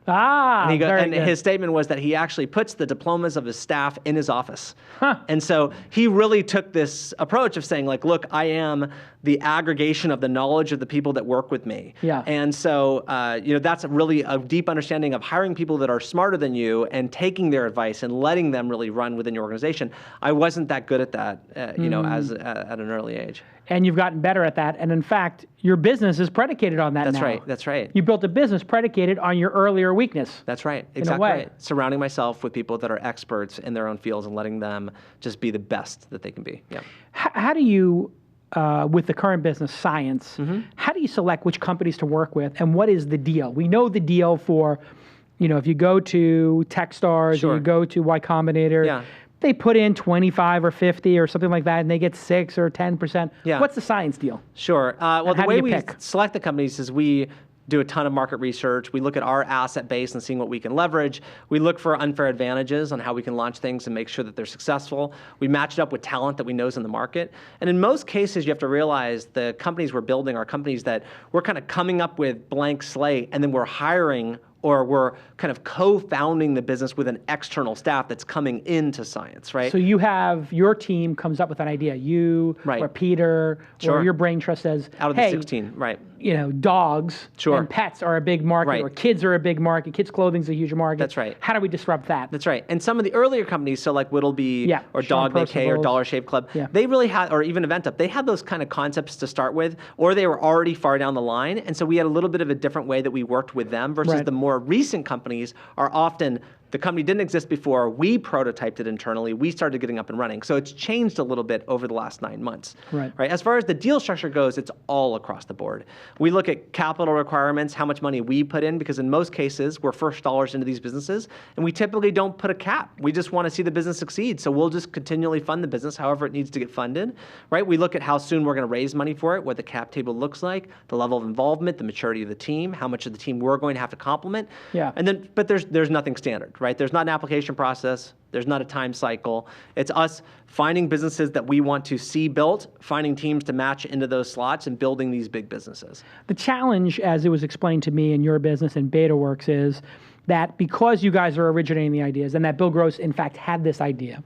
[SPEAKER 3] Ah,
[SPEAKER 5] And
[SPEAKER 3] good.
[SPEAKER 5] his statement was that he actually puts the diplomas of his staff in his office.
[SPEAKER 3] Huh.
[SPEAKER 5] And so he really took this approach of saying, like, look, I am the aggregation of the knowledge of the people that work with me.
[SPEAKER 3] Yeah.
[SPEAKER 5] And so, that's really a deep understanding of hiring people that are smarter than you and taking their advice and letting them really run within your organization. I wasn't that good at that, as at an early age.
[SPEAKER 3] and you've gotten better at that. And in fact, your business is predicated on that
[SPEAKER 5] That's
[SPEAKER 3] now.
[SPEAKER 5] right. That's right.
[SPEAKER 3] You built a business predicated on your earlier weakness.
[SPEAKER 5] That's right.
[SPEAKER 3] in a
[SPEAKER 5] Exactly
[SPEAKER 3] way.
[SPEAKER 5] right. Surrounding myself with people that are experts in their own fields and letting them just be the best that they can be. Yeah.
[SPEAKER 3] How do you, with the current business, science, how do you select which companies to work with, and what is the deal? We know the deal for, if you go to Techstars
[SPEAKER 5] Sure.
[SPEAKER 3] or you go to Y Combinator,
[SPEAKER 5] Yeah.
[SPEAKER 3] they put in 25 or 50 or something like that, and they get 6 or 10%.
[SPEAKER 5] Yeah.
[SPEAKER 3] What's the science deal?
[SPEAKER 5] Sure. Well,
[SPEAKER 3] And
[SPEAKER 5] the
[SPEAKER 3] how do
[SPEAKER 5] way
[SPEAKER 3] you
[SPEAKER 5] we
[SPEAKER 3] pick?
[SPEAKER 5] select the companies is we do a ton of market research. We look at our asset base and seeing what we can leverage. We look for unfair advantages on how we can launch things and make sure that they're successful. We match it up with talent that we know is in the market. And in most cases, you have to realize the companies we're building are companies that we're kind of coming up with blank slate, and then we're hiring or we're kind of co-founding the business with an external staff that's coming into science, right?
[SPEAKER 3] So you have, your team comes up with an idea. You
[SPEAKER 5] Right.
[SPEAKER 3] or Peter
[SPEAKER 5] Sure.
[SPEAKER 3] or your brain trust says,
[SPEAKER 5] Out of the
[SPEAKER 3] hey,
[SPEAKER 5] 16, right.
[SPEAKER 3] Dogs
[SPEAKER 5] Sure.
[SPEAKER 3] and pets are a big market,
[SPEAKER 5] Right.
[SPEAKER 3] or kids are a big market. Kids' clothing's a huge market.
[SPEAKER 5] That's right.
[SPEAKER 3] How do we disrupt that?
[SPEAKER 5] That's right. And some of the earlier companies, so like Whittleby
[SPEAKER 3] Yeah,
[SPEAKER 5] or
[SPEAKER 3] Sean
[SPEAKER 5] Dog Vacay or
[SPEAKER 3] Percival's.
[SPEAKER 5] Dollar Shave Club,
[SPEAKER 3] Yeah.
[SPEAKER 5] they really had, or even EventUp, they had those kind of concepts to start with, or they were already far down the line. And so we had a little bit of a different way that we worked with them versus
[SPEAKER 3] Right.
[SPEAKER 5] the more recent companies are often, the company didn't exist before, we prototyped it internally, we started getting up and running. So it's changed a little bit over the last 9 months.
[SPEAKER 3] Right.
[SPEAKER 5] As far as the deal structure goes, it's all across the board. We look at capital requirements, how much money we put in, because in most cases, we're first dollars into these businesses, and we typically don't put a cap. We just want to see the business succeed. So we'll just continually fund the business however it needs to get funded, right? We look at how soon we're going to raise money for it, what the cap table looks like, the level of involvement, the maturity of the team, how much of the team we're going to have to complement.
[SPEAKER 3] Yeah.
[SPEAKER 5] And then, but there's nothing standard, right? There's not an application process. There's not a time cycle. It's us finding businesses that we want to see built, finding teams to match into those slots, and building these big businesses.
[SPEAKER 3] The challenge, as it was explained to me in your business in BetaWorks, is that because you guys are originating the ideas, and that Bill Gross, in fact, had this idea,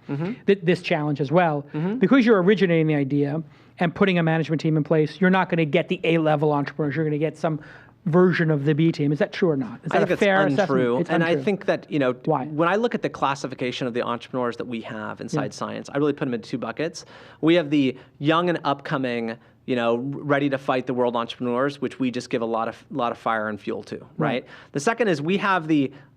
[SPEAKER 3] this challenge as well, because you're originating the idea and putting a management team in place, you're not going to get the A-level entrepreneurs. You're going to get some version of the B team. Is that true or not? Is that
[SPEAKER 5] I think
[SPEAKER 3] a fair
[SPEAKER 5] it's untrue.
[SPEAKER 3] assessment? It's
[SPEAKER 5] And I
[SPEAKER 3] untrue.
[SPEAKER 5] think that,
[SPEAKER 3] Why?
[SPEAKER 5] when I look at the classification of the entrepreneurs that we have inside science, I really put them into 2 buckets. We have the young and upcoming, ready to fight the world entrepreneurs, which we just give a lot of fire and fuel to, right? The second is we have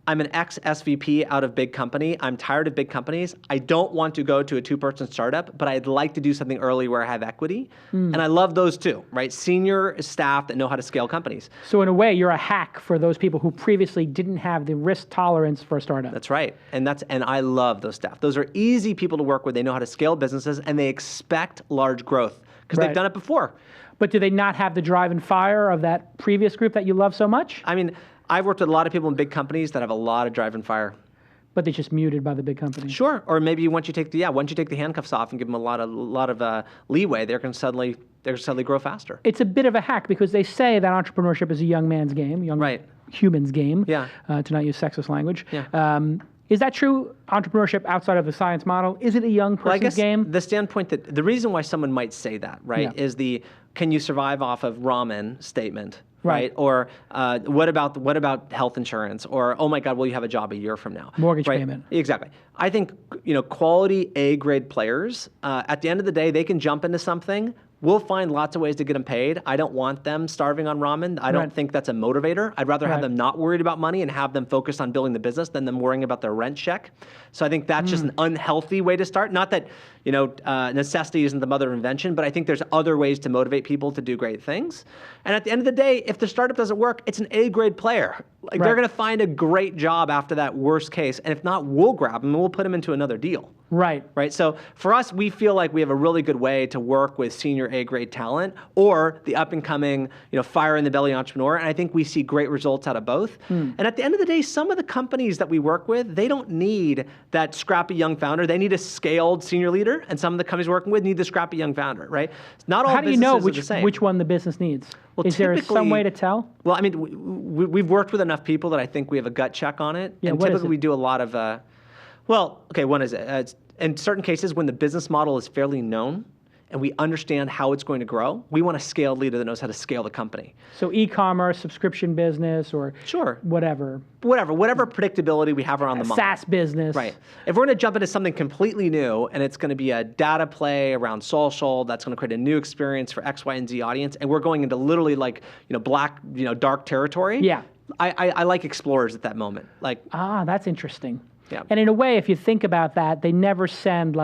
[SPEAKER 5] I'm an ex-SVP out of big company. I'm tired of big companies. I don't want to go to a 2-person startup, but I'd like to do something early where I have equity. And I love those too, right? Senior staff that know how to scale companies.
[SPEAKER 3] So in a way, you're a hack for those people who previously didn't have the risk tolerance for a startup.
[SPEAKER 5] That's right. And I love those staff. Those are easy people to work with. They know how to scale businesses, and they expect large growth because
[SPEAKER 3] Right.
[SPEAKER 5] they've done it before.
[SPEAKER 3] But do they not have the drive and fire of that previous group that you love so much?
[SPEAKER 5] I mean, I've worked with a lot of people in big companies that have a lot of drive and fire.
[SPEAKER 3] But they're just muted by the big company.
[SPEAKER 5] Sure. Or maybe once you take the handcuffs off and give them a lot of leeway, they're going to suddenly grow faster.
[SPEAKER 3] It's a bit of a hack because they say that entrepreneurship is a young man's game, young
[SPEAKER 5] Right.
[SPEAKER 3] human's game,
[SPEAKER 5] Yeah.
[SPEAKER 3] To not use sexist language.
[SPEAKER 5] Yeah.
[SPEAKER 3] Is that true, entrepreneurship outside of the science model? Is it a young
[SPEAKER 5] Well, I
[SPEAKER 3] person's
[SPEAKER 5] guess
[SPEAKER 3] game?
[SPEAKER 5] the standpoint that the reason why someone might say that, right,
[SPEAKER 3] Yeah.
[SPEAKER 5] is can you survive off of ramen statement,
[SPEAKER 3] Right.
[SPEAKER 5] right? Or what about health insurance? Or oh my God, will you have a job a year from now?
[SPEAKER 3] Mortgage
[SPEAKER 5] right?
[SPEAKER 3] payment.
[SPEAKER 5] Exactly. I think quality A-grade players. At the end of the day, they can jump into something. We'll find lots of ways to get them paid. I don't want them starving on ramen. I don't
[SPEAKER 3] Right.
[SPEAKER 5] think that's a motivator. I'd rather
[SPEAKER 3] Right.
[SPEAKER 5] have them not worried about money and have them focused on building the business than them worrying about their rent check. So I think that's just an unhealthy way to start. Not that necessity isn't the mother of invention, but I think there's other ways to motivate people to do great things. And at the end of the day, if the startup doesn't work, it's an A-grade player. Like they're
[SPEAKER 3] Right.
[SPEAKER 5] going to find a great job after that worst case, and if not, we'll grab them and we'll put them into another deal.
[SPEAKER 3] Right.
[SPEAKER 5] Right. So for us, we feel like we have a really good way to work with senior A-grade talent or the up and coming, fire in the belly entrepreneur. And I think we see great results out of both. And at the end of the day, some of the companies that we work with, they don't need that scrappy young founder. They need a scaled senior leader. And some of the companies we're working with need the scrappy young founder. Right. Not all
[SPEAKER 3] How do you know
[SPEAKER 5] businesses are the same.
[SPEAKER 3] which one the business needs?
[SPEAKER 5] Well,
[SPEAKER 3] Is there some
[SPEAKER 5] typically-
[SPEAKER 3] way to tell?
[SPEAKER 5] Well, I mean, we've worked with enough people that I think we have a gut check on it.
[SPEAKER 3] Yeah,
[SPEAKER 5] And
[SPEAKER 3] what is
[SPEAKER 5] typically
[SPEAKER 3] it?
[SPEAKER 5] we do a lot of, one is in certain cases when the business model is fairly known and we understand how it's going to grow, we want a scaled leader that knows how to scale the company.
[SPEAKER 3] So e-commerce, subscription business, or
[SPEAKER 5] Sure.
[SPEAKER 3] whatever.
[SPEAKER 5] Whatever predictability we have around the model.
[SPEAKER 3] SaaS business.
[SPEAKER 5] Right. If we're going to jump into something completely new and it's going to be a data play around social, that's going to create a new experience for X, Y, and Z audience, and we're going into literally like, black, dark territory.
[SPEAKER 3] Yeah.
[SPEAKER 5] I like explorers at that moment. Like,
[SPEAKER 3] That's interesting.
[SPEAKER 5] Yeah.
[SPEAKER 3] And in a way, if you think about that, they never send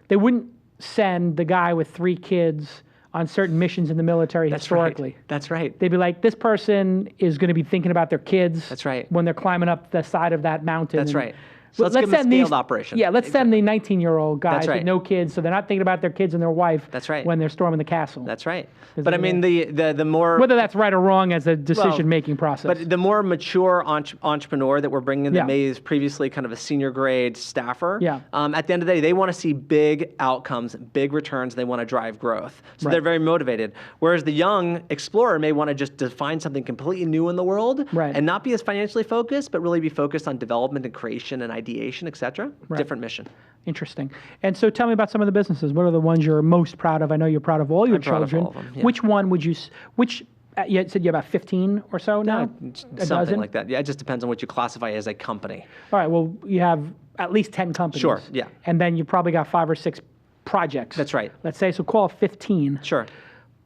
[SPEAKER 3] they wouldn't send the guy with 3 kids on certain missions in the military historically.
[SPEAKER 5] Right. That's right.
[SPEAKER 3] They'd be like, this person is going to be thinking about their kids.
[SPEAKER 5] That's right.
[SPEAKER 3] When they're climbing up the side of that mountain.
[SPEAKER 5] That's right. So let's give them a scaled operation.
[SPEAKER 3] Yeah, let's send the 19-year-old guys
[SPEAKER 5] That's right.
[SPEAKER 3] with no kids, so they're not thinking about their kids and their wife.
[SPEAKER 5] That's right.
[SPEAKER 3] When they're storming the castle.
[SPEAKER 5] That's right. But I mean, the more...
[SPEAKER 3] Whether that's right or wrong as a decision-making process.
[SPEAKER 5] But the more mature entrepreneur that we're bringing in that
[SPEAKER 3] Yeah.
[SPEAKER 5] may is previously kind of a senior grade staffer,
[SPEAKER 3] Yeah.
[SPEAKER 5] At the end of the day, they want to see big outcomes, big returns. They want to drive growth. So
[SPEAKER 3] Right.
[SPEAKER 5] they're very motivated. Whereas the young explorer may want to just define something completely new in the world
[SPEAKER 3] Right.
[SPEAKER 5] and not be as financially focused, but really be focused on development and creation and ideation, et cetera.
[SPEAKER 3] Right.
[SPEAKER 5] Different mission.
[SPEAKER 3] Interesting. And so tell me about some of the businesses. What are the ones you're most proud of? I know you're proud of all your
[SPEAKER 5] I'm proud of
[SPEAKER 3] children.
[SPEAKER 5] all of them, yeah.
[SPEAKER 3] Which one would you, you said you have about 15 or so now? A
[SPEAKER 5] Something
[SPEAKER 3] dozen?
[SPEAKER 5] like that. Yeah, it just depends on what you classify as a company.
[SPEAKER 3] All right, well, you have at least 10 companies.
[SPEAKER 5] Sure, yeah.
[SPEAKER 3] And then you probably got 5 or 6 projects.
[SPEAKER 5] That's right.
[SPEAKER 3] Let's say, so call it 15.
[SPEAKER 5] Sure.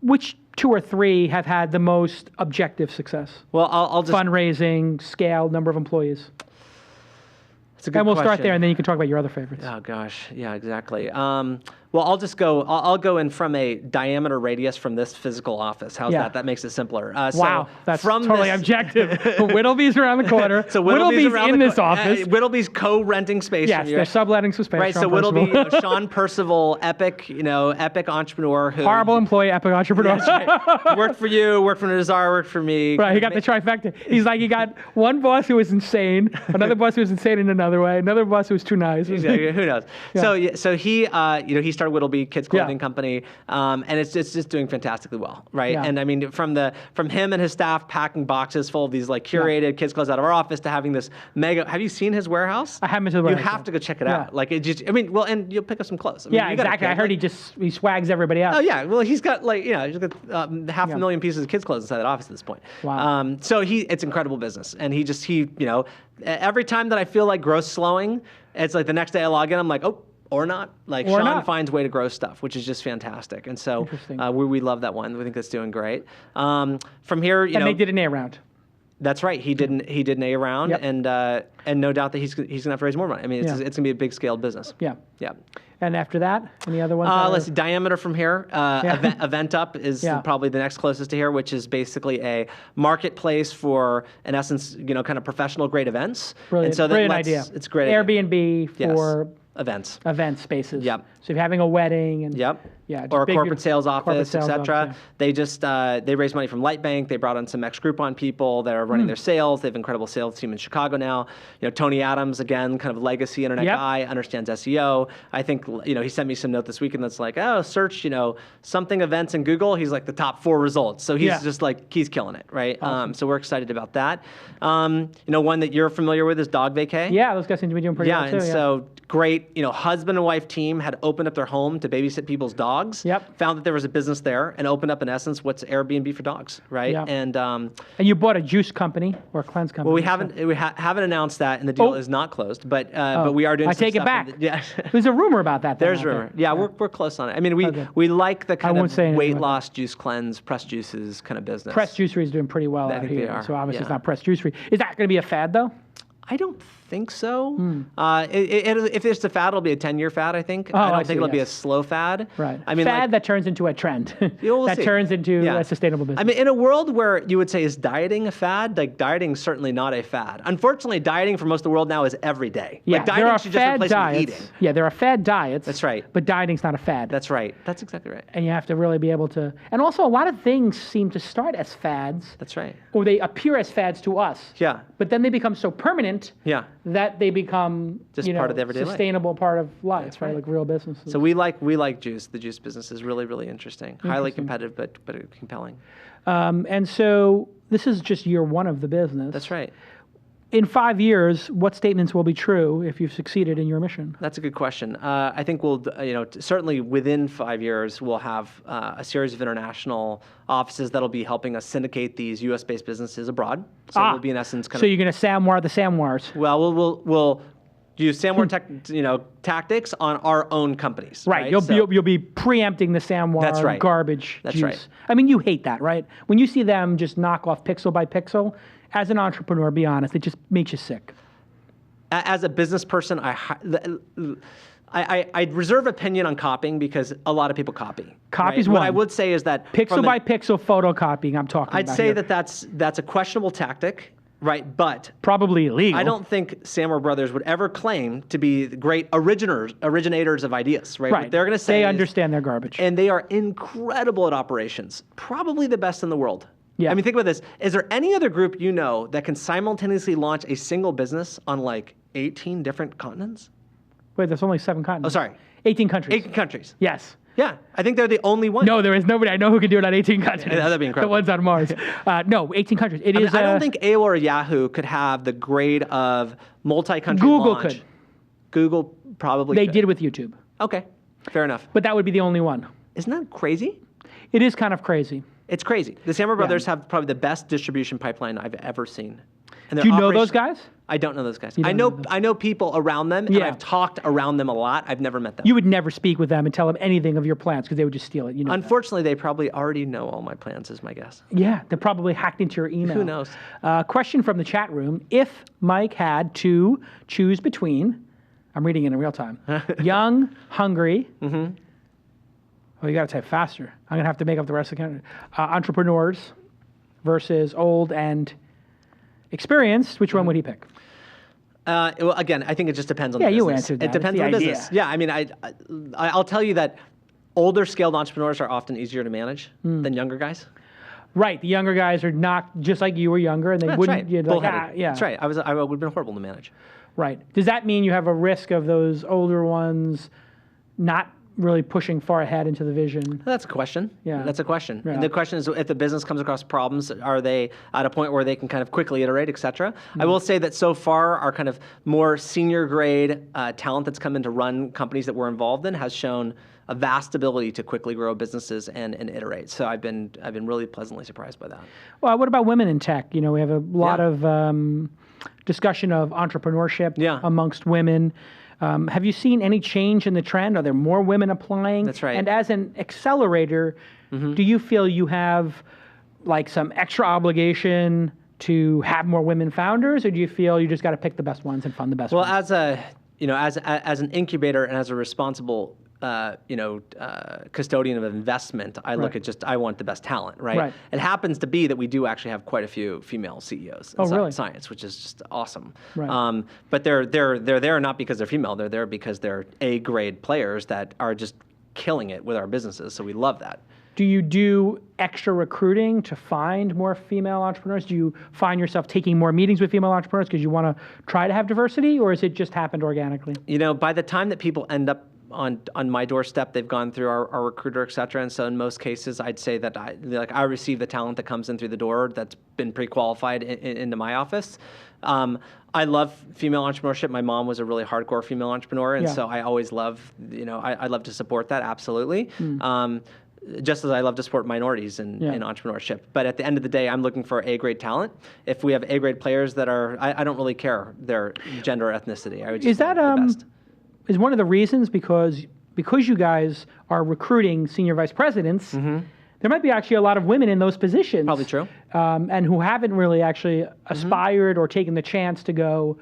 [SPEAKER 3] Which 2 or 3 have had the most objective success?
[SPEAKER 5] Well, I'll just...
[SPEAKER 3] Fundraising, scale, number of employees.
[SPEAKER 5] It's a good
[SPEAKER 3] And we'll start
[SPEAKER 5] question.
[SPEAKER 3] there, and then you can talk about your other favorites.
[SPEAKER 5] Oh gosh, yeah, exactly. Well, I'll just go. I'll go in from a diameter radius from this physical office. How's
[SPEAKER 3] Yeah.
[SPEAKER 5] that? That makes it simpler.
[SPEAKER 3] Wow, that's
[SPEAKER 5] from
[SPEAKER 3] totally
[SPEAKER 5] this-
[SPEAKER 3] objective. Whittleby's around the corner.
[SPEAKER 5] So Whittleby's around
[SPEAKER 3] in
[SPEAKER 5] the
[SPEAKER 3] this office.
[SPEAKER 5] Whittleby's co-renting space.
[SPEAKER 3] Yes,
[SPEAKER 5] from you.
[SPEAKER 3] they're subletting some space.
[SPEAKER 5] Right.
[SPEAKER 3] Sean
[SPEAKER 5] So Whittleby,
[SPEAKER 3] Percival.
[SPEAKER 5] Sean Percival, epic entrepreneur who
[SPEAKER 3] Horrible employee, epic entrepreneur.
[SPEAKER 5] That's right. Worked for you, worked for Nazar, worked for me.
[SPEAKER 3] Right, he got the trifecta. He's like, he got one boss who was insane, another boss who was insane in another way, another boss who was too nice.
[SPEAKER 5] Exactly. Who knows? So he he started Whittleby Kids Clothing Company, and it's just doing fantastically well, right?
[SPEAKER 3] Yeah.
[SPEAKER 5] And I mean, from him and his staff packing boxes full of these like curated kids clothes out of our office to having this mega. Have you seen his warehouse?
[SPEAKER 3] I haven't been to the warehouse
[SPEAKER 5] You have
[SPEAKER 3] yet.
[SPEAKER 5] to go check it
[SPEAKER 3] Yeah.
[SPEAKER 5] out. Like it just, I mean, well, and you'll pick up some clothes. I mean,
[SPEAKER 3] Yeah,
[SPEAKER 5] you got a
[SPEAKER 3] exactly.
[SPEAKER 5] kid,
[SPEAKER 3] I heard
[SPEAKER 5] like-
[SPEAKER 3] he swags everybody out.
[SPEAKER 5] Oh yeah, well he's got like he's got half a million pieces of kids clothes inside that office at this point.
[SPEAKER 3] Wow.
[SPEAKER 5] So it's incredible business, and he every time that I feel like growth's slowing, it's like the next day I log in, I'm like, oh, or not. Like
[SPEAKER 3] Or
[SPEAKER 5] Sean
[SPEAKER 3] not.
[SPEAKER 5] finds a way to grow stuff, which is just fantastic, and so
[SPEAKER 3] Interesting.
[SPEAKER 5] we love that one. We think that's doing great. From here,
[SPEAKER 3] And they did an A round.
[SPEAKER 5] that's right. He did an A round,
[SPEAKER 3] Yep.
[SPEAKER 5] and no doubt that he's gonna have to raise more money. I mean,
[SPEAKER 3] Yeah.
[SPEAKER 5] it's gonna be a big scaled business.
[SPEAKER 3] Yeah.
[SPEAKER 5] Yeah.
[SPEAKER 3] And after that, any other ones? that are-
[SPEAKER 5] Let's see, diameter from here. Event Up is
[SPEAKER 3] Yeah.
[SPEAKER 5] probably the next closest to here, which is basically a marketplace for, in essence, kind of professional grade events.
[SPEAKER 3] Brilliant,
[SPEAKER 5] And so
[SPEAKER 3] brilliant
[SPEAKER 5] lets-
[SPEAKER 3] idea.
[SPEAKER 5] It's a great. idea.
[SPEAKER 3] Airbnb
[SPEAKER 5] Yes.
[SPEAKER 3] for
[SPEAKER 5] Events.
[SPEAKER 3] event spaces.
[SPEAKER 5] Yep.
[SPEAKER 3] So if you're having a wedding and
[SPEAKER 5] Yep.
[SPEAKER 3] yeah, just
[SPEAKER 5] Or a
[SPEAKER 3] big-
[SPEAKER 5] corporate sales office,
[SPEAKER 3] sales
[SPEAKER 5] etc.
[SPEAKER 3] office, yeah.
[SPEAKER 5] They just they raised money from Lightbank. They brought on some ex-Groupon people that are running their sales. They have an incredible sales team in Chicago now. Tony Adams, again, kind of legacy internet
[SPEAKER 3] Yep.
[SPEAKER 5] guy, understands SEO. I think he sent me some note this weekend that's like, oh, search something events in Google. He's like the top 4 results. So he's
[SPEAKER 3] Yeah.
[SPEAKER 5] just like he's killing it, right? So we're excited about that. One that you're familiar with is Dog Vacay.
[SPEAKER 3] Yeah, those guys seem to be doing pretty
[SPEAKER 5] Yeah,
[SPEAKER 3] well too.
[SPEAKER 5] and so great, husband and wife team had opened up their home to babysit people's dogs.
[SPEAKER 3] Yep.
[SPEAKER 5] Found that there was a business there and opened up, in essence, what's Airbnb for dogs, right?
[SPEAKER 3] Yeah.
[SPEAKER 5] And
[SPEAKER 3] And you bought a juice company or a cleanse company.
[SPEAKER 5] well, we haven't announced that, and the deal
[SPEAKER 3] Oh.
[SPEAKER 5] is not closed, but we are doing.
[SPEAKER 3] I
[SPEAKER 5] some
[SPEAKER 3] take it
[SPEAKER 5] stuff
[SPEAKER 3] back.
[SPEAKER 5] yeah.
[SPEAKER 3] There's a rumor about that.
[SPEAKER 5] There's
[SPEAKER 3] out there.
[SPEAKER 5] rumor. Yeah, we're close on it. I mean,
[SPEAKER 3] Okay.
[SPEAKER 5] we like the kind
[SPEAKER 3] won't
[SPEAKER 5] of
[SPEAKER 3] say anything
[SPEAKER 5] weight
[SPEAKER 3] about
[SPEAKER 5] loss, juice cleanse, pressed juices kind of business.
[SPEAKER 3] Press Juicery is doing pretty well
[SPEAKER 5] I
[SPEAKER 3] out
[SPEAKER 5] think they
[SPEAKER 3] here.
[SPEAKER 5] are,
[SPEAKER 3] So obviously it's
[SPEAKER 5] yeah.
[SPEAKER 3] not Press Juicery. Is that going to be a fad though?
[SPEAKER 5] I don't think so. If it's a fad, it'll be a 10-year fad, I think.
[SPEAKER 3] Oh,
[SPEAKER 5] I don't
[SPEAKER 3] I
[SPEAKER 5] think
[SPEAKER 3] see,
[SPEAKER 5] it'll be a
[SPEAKER 3] yes.
[SPEAKER 5] slow fad.
[SPEAKER 3] Right.
[SPEAKER 5] I mean,
[SPEAKER 3] fad
[SPEAKER 5] like,
[SPEAKER 3] that turns into a trend.
[SPEAKER 5] we'll
[SPEAKER 3] that
[SPEAKER 5] see.
[SPEAKER 3] turns into
[SPEAKER 5] Yeah.
[SPEAKER 3] a sustainable business.
[SPEAKER 5] I mean, in a world where you would say, is dieting a fad? Like, dieting's certainly not a fad. Unfortunately, dieting for most of the world now is every day.
[SPEAKER 3] yeah,
[SPEAKER 5] Like, dieting
[SPEAKER 3] there are
[SPEAKER 5] should just
[SPEAKER 3] fad
[SPEAKER 5] replace
[SPEAKER 3] diets.
[SPEAKER 5] eating.
[SPEAKER 3] Yeah, there are fad diets.
[SPEAKER 5] That's right.
[SPEAKER 3] But dieting's not a fad.
[SPEAKER 5] That's right. That's exactly right.
[SPEAKER 3] and you have to really be able to. And also, a lot of things seem to start as fads,
[SPEAKER 5] That's right.
[SPEAKER 3] or they appear as fads to us.
[SPEAKER 5] Yeah.
[SPEAKER 3] But then they become so permanent
[SPEAKER 5] Yeah.
[SPEAKER 3] that they become
[SPEAKER 5] Just part of the everyday life.
[SPEAKER 3] sustainable part of life,
[SPEAKER 5] That's
[SPEAKER 3] right?
[SPEAKER 5] right.
[SPEAKER 3] Like real businesses.
[SPEAKER 5] So we like juice. The juice business is really, really interesting. Highly competitive, but compelling.
[SPEAKER 3] And so this is just year one of the business.
[SPEAKER 5] That's right.
[SPEAKER 3] in 5 years, what statements will be true if you've succeeded in your mission?
[SPEAKER 5] That's a good question. I think we'll, certainly within 5 years, we'll have a series of international offices that'll be helping us syndicate these U.S.-based businesses abroad. So we'll be in essence kind
[SPEAKER 3] So
[SPEAKER 5] of.
[SPEAKER 3] you're going to Samwar the Samwars.
[SPEAKER 5] Well, we'll use Samwar tactics on our own companies.
[SPEAKER 3] Right.
[SPEAKER 5] So-
[SPEAKER 3] You'll be preempting the Samwar
[SPEAKER 5] That's right.
[SPEAKER 3] garbage
[SPEAKER 5] That's
[SPEAKER 3] juice.
[SPEAKER 5] right.
[SPEAKER 3] I mean, you hate that, right? When you see them just knock off pixel by pixel, as an entrepreneur, be honest, it just makes you sick.
[SPEAKER 5] As a business person, I reserve opinion on copying because a lot of people copy.
[SPEAKER 3] Copy's
[SPEAKER 5] right? What
[SPEAKER 3] one.
[SPEAKER 5] I would say is that
[SPEAKER 3] Pixel by pixel photocopying, I'm talking
[SPEAKER 5] I'd
[SPEAKER 3] about
[SPEAKER 5] say
[SPEAKER 3] here.
[SPEAKER 5] that's a questionable tactic, right? But
[SPEAKER 3] Probably illegal.
[SPEAKER 5] I don't think Samwar Brothers would ever claim to be the great originators of ideas, right?
[SPEAKER 3] Right.
[SPEAKER 5] What they're going to say
[SPEAKER 3] They
[SPEAKER 5] is-
[SPEAKER 3] understand their garbage.
[SPEAKER 5] and they are incredible at operations, probably the best in the world.
[SPEAKER 3] Yeah.
[SPEAKER 5] I mean, think about this. Is there any other group you know that can simultaneously launch a single business on like 18 different continents?
[SPEAKER 3] Wait, there's only 7 continents.
[SPEAKER 5] Oh, sorry.
[SPEAKER 3] 18 countries.
[SPEAKER 5] 18 countries.
[SPEAKER 3] Yes.
[SPEAKER 5] Yeah, I think they're the only one.
[SPEAKER 3] No, there is nobody I know who can do it on 18 continents.
[SPEAKER 5] That'd be incredible.
[SPEAKER 3] The ones on Mars. No, 18 countries. It
[SPEAKER 5] I, mean,
[SPEAKER 3] is.
[SPEAKER 5] I don't think AOL or Yahoo could have the grade of multi-country
[SPEAKER 3] Google
[SPEAKER 5] launch.
[SPEAKER 3] could.
[SPEAKER 5] Google probably
[SPEAKER 3] They
[SPEAKER 5] could.
[SPEAKER 3] did with YouTube,
[SPEAKER 5] Okay, fair enough.
[SPEAKER 3] but that would be the only one.
[SPEAKER 5] Isn't that crazy?
[SPEAKER 3] It is kind of crazy.
[SPEAKER 5] It's crazy. The Samwar Brothers have probably the best distribution pipeline I've ever seen. And
[SPEAKER 3] Do you
[SPEAKER 5] their
[SPEAKER 3] know those
[SPEAKER 5] operation-
[SPEAKER 3] guys?
[SPEAKER 5] I don't know those guys.
[SPEAKER 3] don't
[SPEAKER 5] I
[SPEAKER 3] know
[SPEAKER 5] know
[SPEAKER 3] those.
[SPEAKER 5] I know people around them, and
[SPEAKER 3] Yeah.
[SPEAKER 5] I've talked around them a lot. I've never met them.
[SPEAKER 3] You would never speak with them and tell them anything of your plans because they would just steal it. You know. that.
[SPEAKER 5] Unfortunately, they probably already know all my plans, is my guess.
[SPEAKER 3] Yeah, they probably hacked into your email.
[SPEAKER 5] Who knows?
[SPEAKER 3] Question from the chat room: if Mike had to choose between, I'm reading it in real time, young, hungry. Mm-hmm. Oh, you got to type faster. I'm gonna have to make up the rest of the country. Entrepreneurs versus old and experienced. Which one would he pick?
[SPEAKER 5] Well, again, I think it just depends on
[SPEAKER 3] Yeah,
[SPEAKER 5] the
[SPEAKER 3] you
[SPEAKER 5] business.
[SPEAKER 3] answered that.
[SPEAKER 5] It depends
[SPEAKER 3] It's
[SPEAKER 5] on
[SPEAKER 3] the
[SPEAKER 5] the business.
[SPEAKER 3] idea.
[SPEAKER 5] Yeah, I mean, I'll tell you that older scaled entrepreneurs are often easier to manage
[SPEAKER 3] Hmm.
[SPEAKER 5] than younger guys.
[SPEAKER 3] Right, the younger guys are not just like you were younger, and they
[SPEAKER 5] That's
[SPEAKER 3] wouldn't.
[SPEAKER 5] right.
[SPEAKER 3] You'd like,
[SPEAKER 5] Bullheaded.
[SPEAKER 3] yeah,
[SPEAKER 5] That's right. I would have been horrible to manage.
[SPEAKER 3] Right. Does that mean you have a risk of those older ones not really pushing far ahead into the vision?
[SPEAKER 5] That's a question.
[SPEAKER 3] Yeah.
[SPEAKER 5] That's a question.
[SPEAKER 3] Yeah.
[SPEAKER 5] And the question is, if the business comes across problems, are they at a point where they can kind of quickly iterate, et cetera? I will say that so far, our kind of more senior grade talent that's come in to run companies that we're involved in has shown a vast ability to quickly grow businesses and iterate. So I've been really pleasantly surprised by that.
[SPEAKER 3] Well, what about women in tech? You know, we have a lot
[SPEAKER 5] Yeah.
[SPEAKER 3] of discussion of entrepreneurship
[SPEAKER 5] Yeah.
[SPEAKER 3] amongst women. Have you seen any change in the trend? Are there more women applying?
[SPEAKER 5] That's right.
[SPEAKER 3] And as an accelerator, do you feel you have like some extra obligation to have more women founders, or do you feel you just got to pick the best ones and fund the best
[SPEAKER 5] Well,
[SPEAKER 3] ones?
[SPEAKER 5] as an incubator and as a responsible custodian of investment, I look
[SPEAKER 3] Right.
[SPEAKER 5] at I want the best talent, right?
[SPEAKER 3] Right.
[SPEAKER 5] It happens to be that we do actually have quite a few female CEOs in
[SPEAKER 3] Oh, really?
[SPEAKER 5] science, which is just awesome.
[SPEAKER 3] Right.
[SPEAKER 5] But they're there not because they're female. They're there because they're A-grade players that are just killing it with our businesses. So we love that.
[SPEAKER 3] Do you do extra recruiting to find more female entrepreneurs? Do you find yourself taking more meetings with female entrepreneurs because you want to try to have diversity, or has it just happened organically?
[SPEAKER 5] By the time that people end up on my doorstep, they've gone through our recruiter, et cetera. And so in most cases, I'd say that I receive the talent that comes in through the door that's been pre-qualified into my office. I love female entrepreneurship. My mom was a really hardcore female entrepreneur, and
[SPEAKER 3] Yeah.
[SPEAKER 5] so I always love, I love to support that, absolutely. Just as I love to support minorities in entrepreneurship. But at the end of the day, I'm looking for A-grade talent. If we have A-grade players that are, I don't really care their gender or ethnicity. I would just
[SPEAKER 3] Is that
[SPEAKER 5] want the best.
[SPEAKER 3] is one of the reasons because you guys are recruiting senior vice presidents? There might be actually a lot of women in those positions.
[SPEAKER 5] Probably true.
[SPEAKER 3] And who haven't really actually aspired or taken the chance to go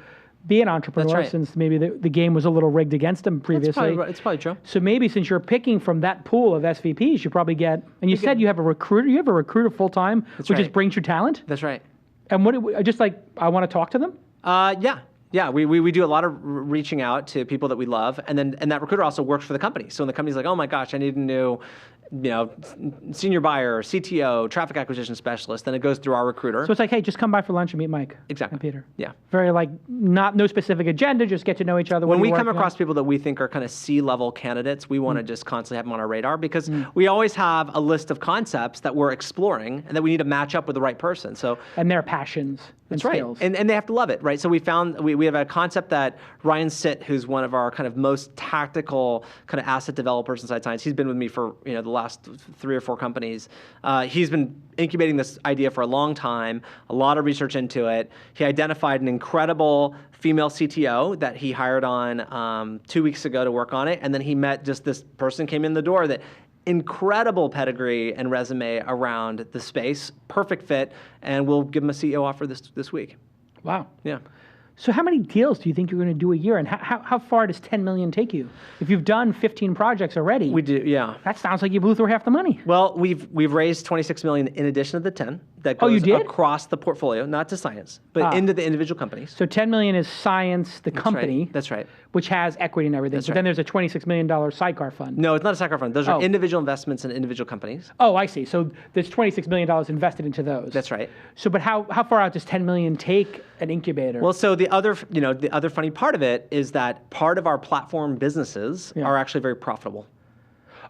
[SPEAKER 3] be an entrepreneur
[SPEAKER 5] right.
[SPEAKER 3] since maybe the game was a little rigged against them previously.
[SPEAKER 5] It's probably true.
[SPEAKER 3] So maybe since you're picking from that pool of SVPs, you probably get, and you said you have a recruiter. You have a recruiter full time, who just
[SPEAKER 5] right.
[SPEAKER 3] brings you talent.
[SPEAKER 5] That's right.
[SPEAKER 3] And what? Just like I want to talk to them.
[SPEAKER 5] Yeah. Yeah, we do a lot of reaching out to people that we love, and that recruiter also works for the company. So when the company's like, oh my gosh, I need a new, senior buyer, CTO, traffic acquisition specialist, then it goes through our recruiter.
[SPEAKER 3] So it's like, hey, just come by for lunch and meet Mike.
[SPEAKER 5] Exactly.
[SPEAKER 3] And Peter.
[SPEAKER 5] Yeah.
[SPEAKER 3] Very no specific agenda, just get to know each other.
[SPEAKER 5] When we come across people that we think are kind of C-level candidates, we want to just constantly have them on our radar because we always have a list of concepts that we're exploring and that we need to match up with the right person. So
[SPEAKER 3] and their passions and skills.
[SPEAKER 5] And they have to love it, right? So we have a concept that Ryan Sitt, who's one of our kind of most tactical kind of asset developers inside Science, he's been with me for the last 3 or 4 companies. He's been incubating this idea for a long time, a lot of research into it. He identified an incredible female CTO that he hired on 2 weeks ago to work on it, and then he met just this person came in the door that incredible pedigree and resume around the space, perfect fit, and we'll give him a CEO offer this week.
[SPEAKER 3] Wow.
[SPEAKER 5] Yeah.
[SPEAKER 3] So how many deals do you think you're going to do a year, and how far does 10 million take you? If you've done 15 projects already,
[SPEAKER 5] We do, yeah.
[SPEAKER 3] that sounds like you blew through half the money.
[SPEAKER 5] Well, we've raised 26 million in addition to the 10 that
[SPEAKER 3] Oh, you
[SPEAKER 5] goes
[SPEAKER 3] did?
[SPEAKER 5] across the portfolio, not to Science, but into the individual companies.
[SPEAKER 3] So 10 million is Science, the company.
[SPEAKER 5] That's right.
[SPEAKER 3] Which has equity and everything. But then there's a $26 million sidecar fund.
[SPEAKER 5] No, it's not a sidecar fund. Those are individual investments in individual companies.
[SPEAKER 3] Oh, I see. So there's $26 million invested into those.
[SPEAKER 5] That's right.
[SPEAKER 3] So, but how far out does 10 million take an incubator?
[SPEAKER 5] Well, so the other funny part of it is that part of our platform businesses are actually very profitable.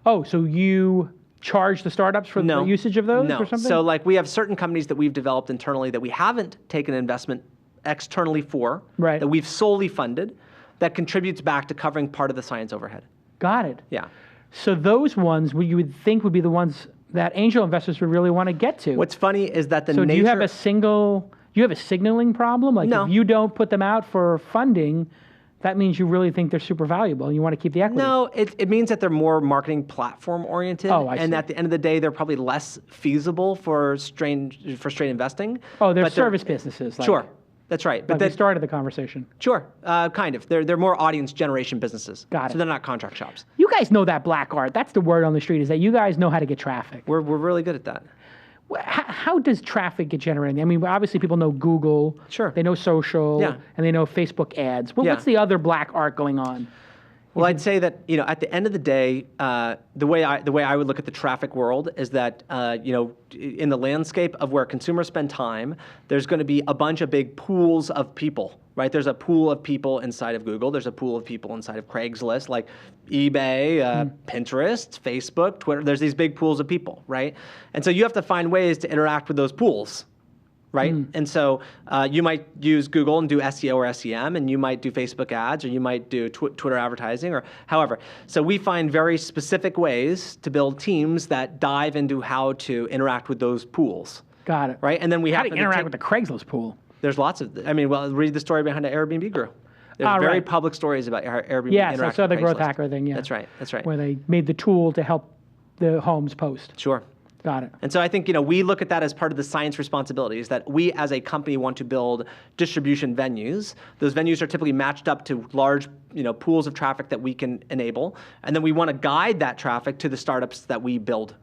[SPEAKER 3] Oh, so you charge the startups for the usage of those or something?
[SPEAKER 5] So like we have certain companies that we've developed internally that we haven't taken an investment externally for,
[SPEAKER 3] right,
[SPEAKER 5] that we've solely funded, that contributes back to covering part of the Science overhead.
[SPEAKER 3] Got it.
[SPEAKER 5] Yeah.
[SPEAKER 3] So those ones you would think would be the ones that angel investors would really want to get to.
[SPEAKER 5] What's funny is that
[SPEAKER 3] So do you have a signaling problem? Like
[SPEAKER 5] No.
[SPEAKER 3] if you don't put them out for funding, that means you really think they're super valuable and you want to keep the equity.
[SPEAKER 5] No, it means that they're more marketing platform oriented.
[SPEAKER 3] Oh, I
[SPEAKER 5] and
[SPEAKER 3] see.
[SPEAKER 5] at the end of the day, they're probably less feasible for straight investing.
[SPEAKER 3] Oh, they're
[SPEAKER 5] but
[SPEAKER 3] service businesses. Like,
[SPEAKER 5] Sure, that's right.
[SPEAKER 3] But they started the conversation.
[SPEAKER 5] Sure, kind of. They're more audience generation businesses.
[SPEAKER 3] Got it.
[SPEAKER 5] So they're not contract shops.
[SPEAKER 3] You guys know that black art. That's the word on the street, is that you guys know how to get traffic.
[SPEAKER 5] We're really good at that.
[SPEAKER 3] How does traffic get generated? I mean, obviously people know Google.
[SPEAKER 5] Sure.
[SPEAKER 3] They know social.
[SPEAKER 5] Yeah.
[SPEAKER 3] And they know Facebook ads.
[SPEAKER 5] Yeah.
[SPEAKER 3] What's the other black art going on?
[SPEAKER 5] Well, I'd say that at the end of the day, the way I would look at the traffic world is that in the landscape of where consumers spend time, there's going to be a bunch of big pools of people, right? There's a pool of people inside of Google. There's a pool of people inside of Craigslist, like eBay, Pinterest, Facebook, Twitter. There's these big pools of people, right? And so you have to find ways to interact with those pools. Right? And so you might use Google and do SEO or SEM, and you might do Facebook ads, or you might do Twitter advertising, or however. So we find very specific ways to build teams that dive into how to interact with those pools.
[SPEAKER 3] Got it.
[SPEAKER 5] Right? And then we
[SPEAKER 3] How
[SPEAKER 5] have
[SPEAKER 3] do you interact with the Craigslist pool?
[SPEAKER 5] There's lots of, read the story behind how Airbnb grew. There's very public stories about how Airbnb interacted
[SPEAKER 3] so I saw the
[SPEAKER 5] with
[SPEAKER 3] growth
[SPEAKER 5] Craigslist.
[SPEAKER 3] hacker thing, yeah.
[SPEAKER 5] That's right.
[SPEAKER 3] Where they made the tool to help the homes post.
[SPEAKER 5] Sure.
[SPEAKER 3] Got it.
[SPEAKER 5] And so I think we look at that as part of the Science responsibilities, that we as a company want to build distribution venues. Those venues are typically matched up to large pools of traffic that we can enable, and then we want to guide that traffic to the startups that we build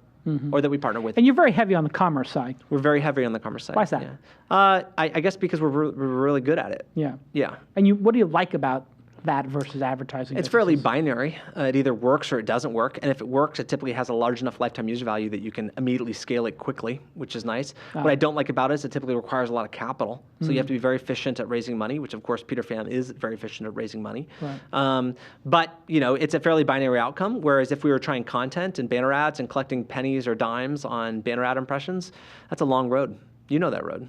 [SPEAKER 5] or that we partner with.
[SPEAKER 3] And you're very heavy on the commerce side.
[SPEAKER 5] We're very heavy on the commerce side.
[SPEAKER 3] Why is that?
[SPEAKER 5] Yeah. I guess because we're really good at it.
[SPEAKER 3] Yeah.
[SPEAKER 5] Yeah.
[SPEAKER 3] And what do you like about that versus advertising?
[SPEAKER 5] It's fairly binary. It either works or it doesn't work. And if it works, it typically has a large enough lifetime user value that you can immediately scale it quickly, which is nice. What I don't like about it is it typically requires a lot of capital. So you have to be very efficient at raising money, which of course Peter Pham is very efficient at raising money.
[SPEAKER 3] Right.
[SPEAKER 5] But it's a fairly binary outcome. Whereas if we were trying content and banner ads and collecting pennies or dimes on banner ad impressions, that's a long road. You know that road.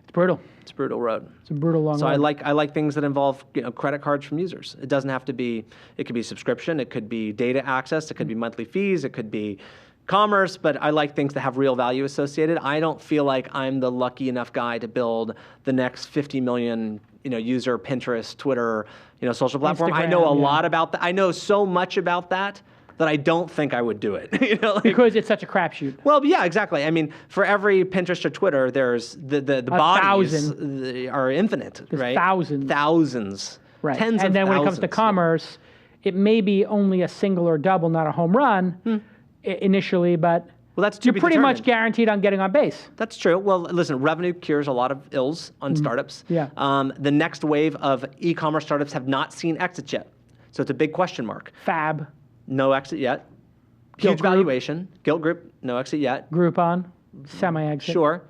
[SPEAKER 3] It's brutal.
[SPEAKER 5] It's a brutal road.
[SPEAKER 3] It's a brutal long road.
[SPEAKER 5] So I like things that involve credit cards from users. It doesn't have to be. It could be subscription. It could be data access. It could be monthly fees. It could be commerce. But I like things that have real value associated. I don't feel like I'm the lucky enough guy to build the next 50 million user Pinterest, Twitter, social platform. I know a lot about that. I know so much about that I don't think I would do it.
[SPEAKER 3] Because it's such a crapshoot.
[SPEAKER 5] Well, yeah, exactly. I mean, for every Pinterest or Twitter, there's the bodies are infinite,
[SPEAKER 3] There's
[SPEAKER 5] right?
[SPEAKER 3] Thousands. Right.
[SPEAKER 5] Tens
[SPEAKER 3] and
[SPEAKER 5] of
[SPEAKER 3] then when it comes
[SPEAKER 5] thousands,
[SPEAKER 3] to commerce, it may be only a single or double, not a home run initially, but
[SPEAKER 5] Well, that's to
[SPEAKER 3] You're
[SPEAKER 5] be
[SPEAKER 3] pretty much
[SPEAKER 5] determined.
[SPEAKER 3] guaranteed on getting on base.
[SPEAKER 5] That's true. Well, listen, revenue cures a lot of ills on startups.
[SPEAKER 3] Yeah.
[SPEAKER 5] The next wave of e-commerce startups have not seen exits yet. So it's a big question mark.
[SPEAKER 3] Fab,
[SPEAKER 5] No exit yet.
[SPEAKER 3] Gilt
[SPEAKER 5] Huge
[SPEAKER 3] Group.
[SPEAKER 5] valuation. Gilt Group, no exit yet.
[SPEAKER 3] Groupon, semi-exit.
[SPEAKER 5] Sure.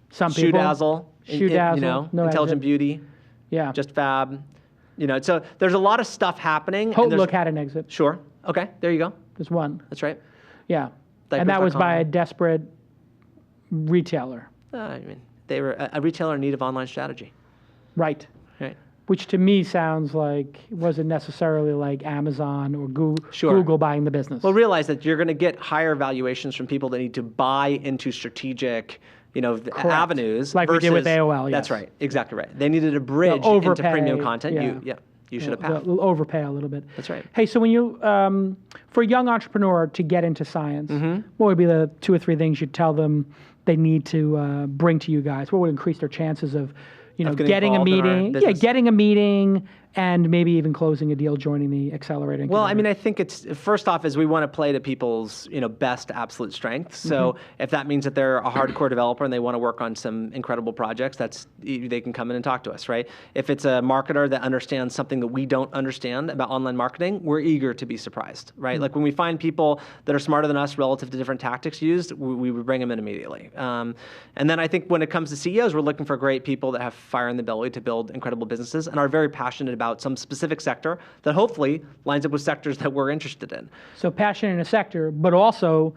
[SPEAKER 3] Some people.
[SPEAKER 5] Shoe-dazzle.
[SPEAKER 3] Shoe-dazzle,
[SPEAKER 5] You know,
[SPEAKER 3] no
[SPEAKER 5] Intelligent
[SPEAKER 3] exit.
[SPEAKER 5] Beauty,
[SPEAKER 3] Yeah.
[SPEAKER 5] Just Fab. You know, so there's a lot of stuff happening. and
[SPEAKER 3] Hote
[SPEAKER 5] there's-
[SPEAKER 3] Look had an exit.
[SPEAKER 5] Sure. Okay, there you go.
[SPEAKER 3] There's one.
[SPEAKER 5] That's right.
[SPEAKER 3] Yeah. And that was by
[SPEAKER 5] Diapers.com.
[SPEAKER 3] a desperate retailer.
[SPEAKER 5] I mean, they were a retailer in need of online strategy.
[SPEAKER 3] Right.
[SPEAKER 5] Right.
[SPEAKER 3] Which to me sounds like it wasn't necessarily like Amazon or
[SPEAKER 5] Sure.
[SPEAKER 3] Google buying the business.
[SPEAKER 5] Well, realize that you're going to get higher valuations from people that need to buy into strategic, avenues.
[SPEAKER 3] Like we did with
[SPEAKER 5] versus-
[SPEAKER 3] AOL,
[SPEAKER 5] That's
[SPEAKER 3] yes.
[SPEAKER 5] right. Exactly right. They needed a bridge into
[SPEAKER 3] overpay,
[SPEAKER 5] premium content.
[SPEAKER 3] yeah.
[SPEAKER 5] You should have
[SPEAKER 3] They'll
[SPEAKER 5] passed.
[SPEAKER 3] overpay a little bit.
[SPEAKER 5] That's right.
[SPEAKER 3] Hey, so when you, for a young entrepreneur to get into science,
[SPEAKER 5] Mm-hmm.
[SPEAKER 3] what would be the 2 or 3 things you'd tell them they need to bring to you guys? What would increase their chances of,
[SPEAKER 5] getting
[SPEAKER 3] getting a
[SPEAKER 5] involved in our
[SPEAKER 3] meeting? Yeah,
[SPEAKER 5] business?
[SPEAKER 3] getting a meeting and maybe even closing a deal, joining the accelerator.
[SPEAKER 5] Well, I mean, I think it's first off is we want to play to people's best absolute strengths. So if that means that they're a hardcore developer and they want to work on some incredible projects, they can come in and talk to us, right? If it's a marketer that understands something that we don't understand about online marketing, we're eager to be surprised, right? Like when we find people that are smarter than us relative to different tactics used, we bring them in immediately. And then I think when it comes to CEOs, we're looking for great people that have fire in the belly to build incredible businesses and are very passionate about some specific sector that hopefully lines up with sectors that we're interested in.
[SPEAKER 3] So passion in a sector, but also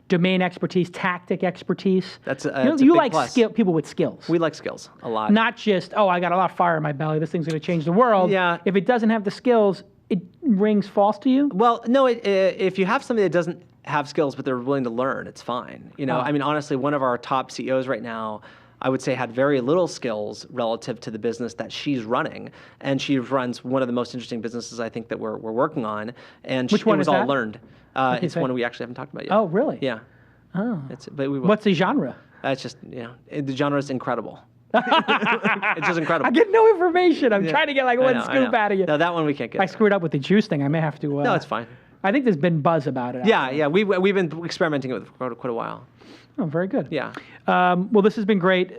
[SPEAKER 3] domain expertise, tactic expertise.
[SPEAKER 5] That's
[SPEAKER 3] you
[SPEAKER 5] a
[SPEAKER 3] you
[SPEAKER 5] big
[SPEAKER 3] like
[SPEAKER 5] plus.
[SPEAKER 3] people with skills.
[SPEAKER 5] We like skills a lot.
[SPEAKER 3] Not just, I got a lot of fire in my belly. This thing's going to change the world.
[SPEAKER 5] Yeah.
[SPEAKER 3] If it doesn't have the skills, it rings false to you.
[SPEAKER 5] Well, no, if you have somebody that doesn't have skills but they're willing to learn, it's fine. I mean, honestly, one of our top CEOs right now, I would say, had very little skills relative to the business that she's running, and she runs one of the most interesting businesses I think that we're working on. And
[SPEAKER 3] Which one
[SPEAKER 5] it was
[SPEAKER 3] is
[SPEAKER 5] all
[SPEAKER 3] that?
[SPEAKER 5] learned.
[SPEAKER 3] you
[SPEAKER 5] It's
[SPEAKER 3] say?
[SPEAKER 5] one we actually haven't talked about yet.
[SPEAKER 3] Oh, really?
[SPEAKER 5] Yeah.
[SPEAKER 3] Oh.
[SPEAKER 5] But we will.
[SPEAKER 3] What's the genre?
[SPEAKER 5] It's just the genre is incredible. It's just incredible.
[SPEAKER 3] I get no information. I'm trying to get like
[SPEAKER 5] I
[SPEAKER 3] one
[SPEAKER 5] know, I
[SPEAKER 3] scoop
[SPEAKER 5] know.
[SPEAKER 3] out of you.
[SPEAKER 5] No, that one we can't get.
[SPEAKER 3] I screwed up with the juice thing. I may have to.
[SPEAKER 5] No, it's fine.
[SPEAKER 3] I think there's been buzz about it.
[SPEAKER 5] Yeah. We've been experimenting with it for quite a while.
[SPEAKER 3] Oh, very good.
[SPEAKER 5] Yeah.
[SPEAKER 3] Well, this has been great.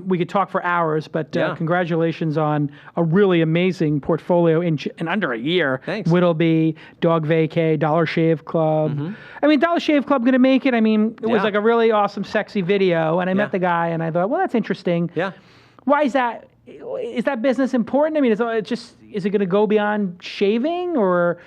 [SPEAKER 3] We could talk for hours, but
[SPEAKER 5] Yeah.
[SPEAKER 3] congratulations on a really amazing portfolio in under a year.
[SPEAKER 5] Thanks.
[SPEAKER 3] Whittleby, Dog Vacay, Dollar Shave Club. I mean, Dollar Shave Club going to make it. I mean, it was
[SPEAKER 5] Yeah.
[SPEAKER 3] like a really awesome, sexy video, and I
[SPEAKER 5] Yeah.
[SPEAKER 3] met the guy, and I thought, well, that's interesting.
[SPEAKER 5] Yeah.
[SPEAKER 3] Why is that? Is that business important? I mean, is it going to go beyond shaving, or?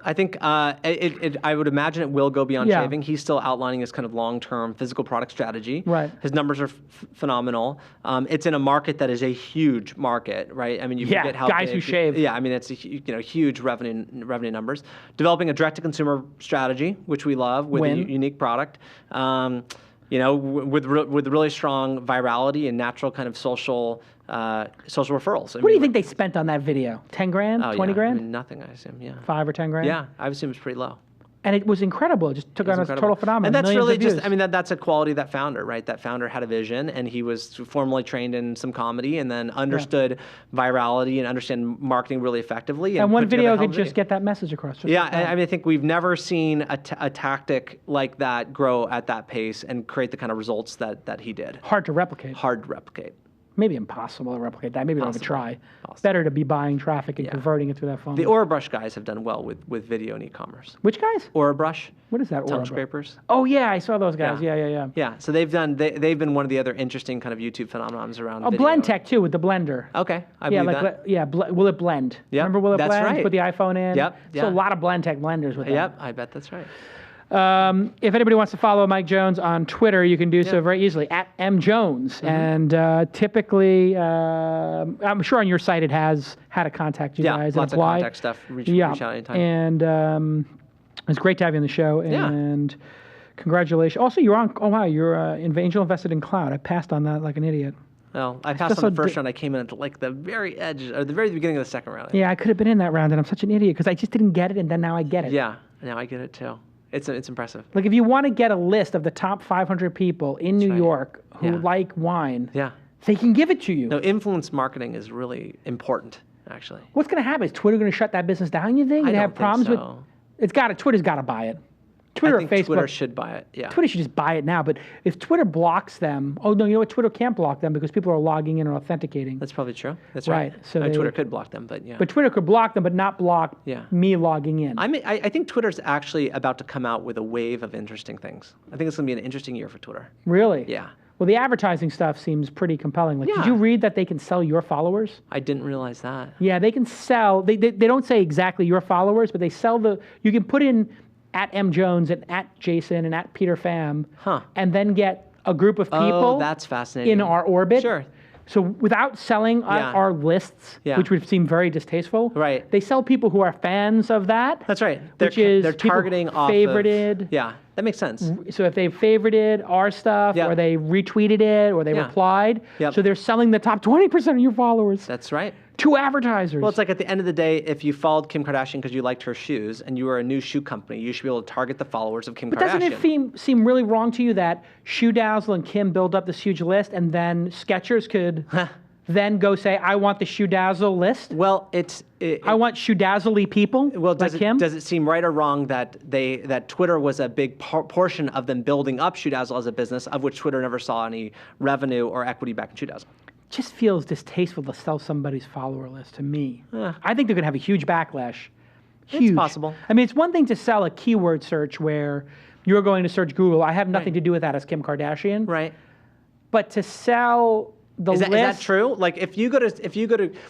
[SPEAKER 5] I think I would imagine it will go beyond
[SPEAKER 3] Yeah.
[SPEAKER 5] shaving. He's still outlining his kind of long-term physical product strategy.
[SPEAKER 3] Right.
[SPEAKER 5] His numbers are phenomenal. It's in a market that is a huge market, right? I mean, you
[SPEAKER 3] Yeah,
[SPEAKER 5] forget how
[SPEAKER 3] guys
[SPEAKER 5] big,
[SPEAKER 3] who shave.
[SPEAKER 5] Yeah, I mean, it's huge revenue numbers. Developing a direct-to-consumer strategy, which we love, with a
[SPEAKER 3] Win.
[SPEAKER 5] unique product. With really strong virality and natural kind of social referrals.
[SPEAKER 3] What do you think they spent on that video? 10 grand?
[SPEAKER 5] Oh,
[SPEAKER 3] 20
[SPEAKER 5] yeah.
[SPEAKER 3] grand?
[SPEAKER 5] I mean, nothing, I assume. Yeah.
[SPEAKER 3] 5 or 10 grand?
[SPEAKER 5] Yeah, I assume it's pretty low.
[SPEAKER 3] And it was incredible. It just took on a
[SPEAKER 5] Incredible.
[SPEAKER 3] total phenomenon.
[SPEAKER 5] And that's
[SPEAKER 3] Millions
[SPEAKER 5] really
[SPEAKER 3] of
[SPEAKER 5] just,
[SPEAKER 3] views.
[SPEAKER 5] I mean, that's a quality of that founder, right? That founder had a vision, and he was formally trained in some comedy and then understood virality and understand marketing really effectively.
[SPEAKER 3] And one
[SPEAKER 5] put together
[SPEAKER 3] video
[SPEAKER 5] a hell
[SPEAKER 3] could
[SPEAKER 5] of a
[SPEAKER 3] just get that message across. Just
[SPEAKER 5] Yeah,
[SPEAKER 3] like that.
[SPEAKER 5] I mean, I think we've never seen a tactic like that grow at that pace and create the kind of results that he did.
[SPEAKER 3] Hard to replicate.
[SPEAKER 5] Hard to replicate.
[SPEAKER 3] Maybe impossible to replicate that. Maybe don't even
[SPEAKER 5] Possible.
[SPEAKER 3] try.
[SPEAKER 5] Possible.
[SPEAKER 3] Better to be buying traffic and converting it through that funnel.
[SPEAKER 5] The Aurabrush guys have done well with video and e-commerce.
[SPEAKER 3] Which guys?
[SPEAKER 5] Aurabrush.
[SPEAKER 3] What is that?
[SPEAKER 5] Tongue
[SPEAKER 3] Aurabrush?
[SPEAKER 5] scrapers.
[SPEAKER 3] Oh yeah, I saw those guys. Yeah.
[SPEAKER 5] Yeah, so they've been one of the other interesting kind of YouTube phenomenons around
[SPEAKER 3] Oh,
[SPEAKER 5] video.
[SPEAKER 3] Blend Tech too with the blender.
[SPEAKER 5] Okay, I
[SPEAKER 3] Yeah,
[SPEAKER 5] believe
[SPEAKER 3] like
[SPEAKER 5] that.
[SPEAKER 3] Will It Blend?
[SPEAKER 5] Yep,
[SPEAKER 3] Remember Will It
[SPEAKER 5] that's
[SPEAKER 3] Blend?
[SPEAKER 5] right.
[SPEAKER 3] Put the iPhone in.
[SPEAKER 5] Yep,
[SPEAKER 3] So
[SPEAKER 5] yeah.
[SPEAKER 3] a lot of Blend Tech blenders with that.
[SPEAKER 5] Yep, I bet that's right.
[SPEAKER 3] If anybody wants to follow Mike Jones on Twitter, you can do so very easily at @mjones. And typically, I'm sure on your site it has how to contact you
[SPEAKER 5] Yeah,
[SPEAKER 3] guys.
[SPEAKER 5] lots
[SPEAKER 3] and
[SPEAKER 5] of
[SPEAKER 3] apply.
[SPEAKER 5] contact stuff. Reach out anytime.
[SPEAKER 3] And it's great to have you on the show.
[SPEAKER 5] Yeah.
[SPEAKER 3] And congratulations. Also, you're on. Oh wow, you're angel invested in cloud. I passed on that like an idiot.
[SPEAKER 5] Well, I passed
[SPEAKER 3] That's
[SPEAKER 5] on the
[SPEAKER 3] so
[SPEAKER 5] first round. I came in at like the very edge, or the very beginning of the second round.
[SPEAKER 3] Yeah, I could have been in that round, and I'm such an idiot because I just didn't get it, and then now I get it.
[SPEAKER 5] Yeah, now I get it too. It's impressive.
[SPEAKER 3] Like if you want to get a list of the top 500 people in New
[SPEAKER 5] right.
[SPEAKER 3] York who
[SPEAKER 5] Yeah.
[SPEAKER 3] like wine,
[SPEAKER 5] Yeah.
[SPEAKER 3] they can give it to you.
[SPEAKER 5] No, influence marketing is really important, actually.
[SPEAKER 3] What's going to happen? Is Twitter going to shut that business down? You think?
[SPEAKER 5] I
[SPEAKER 3] They
[SPEAKER 5] don't
[SPEAKER 3] have
[SPEAKER 5] think
[SPEAKER 3] problems
[SPEAKER 5] so.
[SPEAKER 3] with. Twitter's got to buy it. Twitter
[SPEAKER 5] I think
[SPEAKER 3] or Facebook.
[SPEAKER 5] Twitter should buy it. Yeah.
[SPEAKER 3] Twitter should just buy it now. But if Twitter blocks them, oh no, you know what? Twitter can't block them because people are logging in and authenticating.
[SPEAKER 5] That's probably true. That's right.
[SPEAKER 3] So
[SPEAKER 5] Twitter could block them, but yeah.
[SPEAKER 3] But Twitter could block them, but not block
[SPEAKER 5] Yeah.
[SPEAKER 3] me logging in.
[SPEAKER 5] I think Twitter's actually about to come out with a wave of interesting things. I think it's going to be an interesting year for Twitter.
[SPEAKER 3] Really?
[SPEAKER 5] Yeah.
[SPEAKER 3] Well, the advertising stuff seems pretty compelling. Like,
[SPEAKER 5] Yeah.
[SPEAKER 3] did you read that they can sell your followers?
[SPEAKER 5] I didn't realize that.
[SPEAKER 3] Yeah, they can sell. They don't say exactly your followers, but they sell you can put in at M Jones and at Jason and at Peter Pham, and then get a group of people.
[SPEAKER 5] Oh, that's fascinating.
[SPEAKER 3] In our orbit.
[SPEAKER 5] Sure.
[SPEAKER 3] So without selling our lists,
[SPEAKER 5] Yeah.
[SPEAKER 3] which would seem very distasteful,
[SPEAKER 5] Right.
[SPEAKER 3] They sell people who are fans of that.
[SPEAKER 5] That's right.
[SPEAKER 3] They're people
[SPEAKER 5] targeting off
[SPEAKER 3] favorited.
[SPEAKER 5] of, yeah, that makes sense.
[SPEAKER 3] So if they favorited our stuff,
[SPEAKER 5] Yep.
[SPEAKER 3] or they retweeted it, or they
[SPEAKER 5] Yeah.
[SPEAKER 3] replied,
[SPEAKER 5] Yep.
[SPEAKER 3] so they're selling the top 20% of your followers
[SPEAKER 5] That's right.
[SPEAKER 3] to advertisers.
[SPEAKER 5] Well, it's like at the end of the day, if you followed Kim Kardashian because you liked her shoes and you were a new shoe company, you should be able to target the followers of Kim
[SPEAKER 3] But
[SPEAKER 5] Kardashian.
[SPEAKER 3] doesn't it seem really wrong to you that Shoe Dazzle and Kim build up this huge list, and then Skechers could then go say, "I want the Shoe Dazzle list.
[SPEAKER 5] Well,
[SPEAKER 3] I want Shoe Dazzle-y people
[SPEAKER 5] well,
[SPEAKER 3] like Kim."
[SPEAKER 5] does it seem right or wrong that Twitter was a big portion of them building up Shoe Dazzle as a business, of which Twitter never saw any revenue or equity back in Shoe Dazzle?
[SPEAKER 3] Just feels distasteful to sell somebody's follower list to me. I think they're going to have a huge backlash. Huge.
[SPEAKER 5] It's possible.
[SPEAKER 3] I mean, it's one thing to sell a keyword search where you're going to search Google. I have nothing to do with that as Kim Kardashian.
[SPEAKER 5] Right.
[SPEAKER 3] But to sell the
[SPEAKER 5] Is
[SPEAKER 3] list.
[SPEAKER 5] that true? Like if you go to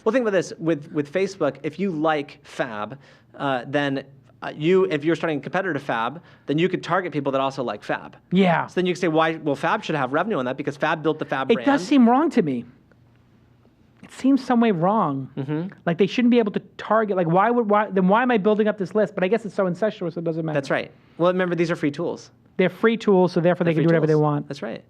[SPEAKER 5] well, think about this with Facebook. If you like Fab, then if you're starting a competitor to Fab, then you could target people that also like Fab.
[SPEAKER 3] Yeah.
[SPEAKER 5] So then you could say, well, Fab should have revenue on that because Fab built the Fab brand.
[SPEAKER 3] It does seem wrong to me. It seems some way wrong. Like they shouldn't be able to target. Like why am I building up this list? But I guess it's so incestuous it doesn't matter.
[SPEAKER 5] That's right. Well, remember these are free tools.
[SPEAKER 3] They're free tools, so therefore they can do whatever they want.
[SPEAKER 5] That's right.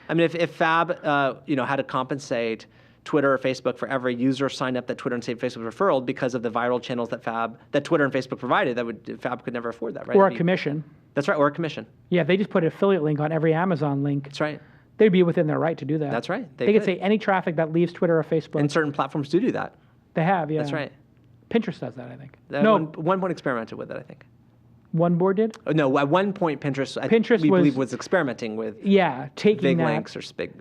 [SPEAKER 5] I mean, if Fab, had to compensate Twitter or Facebook for every user signed up that Twitter and Facebook referred because of the viral channels that Twitter and Facebook provided, Fab could never afford that, right?
[SPEAKER 3] Or a commission.
[SPEAKER 5] That's right, or a commission.
[SPEAKER 3] Yeah, if they just put an affiliate link on every Amazon link.
[SPEAKER 5] That's right.
[SPEAKER 3] They'd be within their right to do that.
[SPEAKER 5] That's right.
[SPEAKER 3] They could say any traffic that leaves Twitter or Facebook.
[SPEAKER 5] And certain platforms do that.
[SPEAKER 3] They have, yeah.
[SPEAKER 5] That's right.
[SPEAKER 3] Pinterest does that, I think.
[SPEAKER 5] One point experimented with it, I think.
[SPEAKER 3] One board did?
[SPEAKER 5] Oh, no, at one point Pinterest we believe was experimenting with
[SPEAKER 3] taking
[SPEAKER 5] big
[SPEAKER 3] that,
[SPEAKER 5] links or big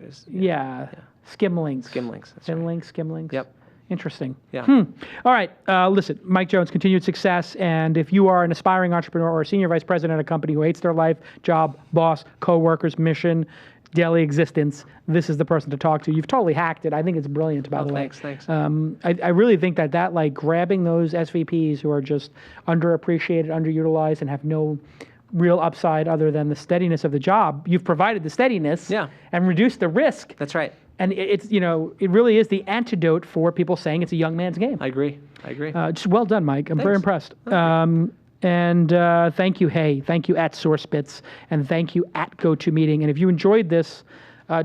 [SPEAKER 3] skim links.
[SPEAKER 5] Skim links.
[SPEAKER 3] Thin links, skim links.
[SPEAKER 5] Yep.
[SPEAKER 3] Interesting.
[SPEAKER 5] Yeah.
[SPEAKER 3] All right. Listen, Mike Jones, continued success. And if you are an aspiring entrepreneur or a senior vice president at a company who hates their life, job, boss, coworkers, mission, daily existence, this is the person to talk to. You've totally hacked it. I think it's brilliant, by the way.
[SPEAKER 5] Thanks.
[SPEAKER 3] I really think that like grabbing those SVPs who are just underappreciated, underutilized, and have no real upside other than the steadiness of the job. You've provided the steadiness and reduced the risk.
[SPEAKER 5] That's right.
[SPEAKER 3] And it really is the antidote for people saying it's a young man's game.
[SPEAKER 5] I agree.
[SPEAKER 3] Just well done, Mike. I'm very impressed. And thank you, thank you at Sourcebits, and thank you at GoToMeeting. And if you enjoyed this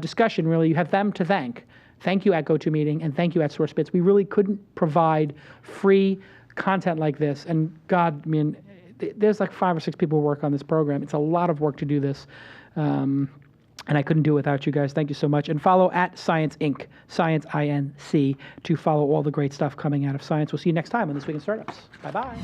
[SPEAKER 3] discussion, really, you have them to thank. Thank you at GoToMeeting, and thank you at Sourcebits. We really couldn't provide free content like this. And God, I mean, there's like 5 or 6 people who work on this program. It's a lot of work to do this. And I couldn't do it without you guys. Thank you so much. And follow at Science Inc., Science INC, to follow all the great stuff coming out of science. We'll see you next time on This Week in Startups. Bye-bye.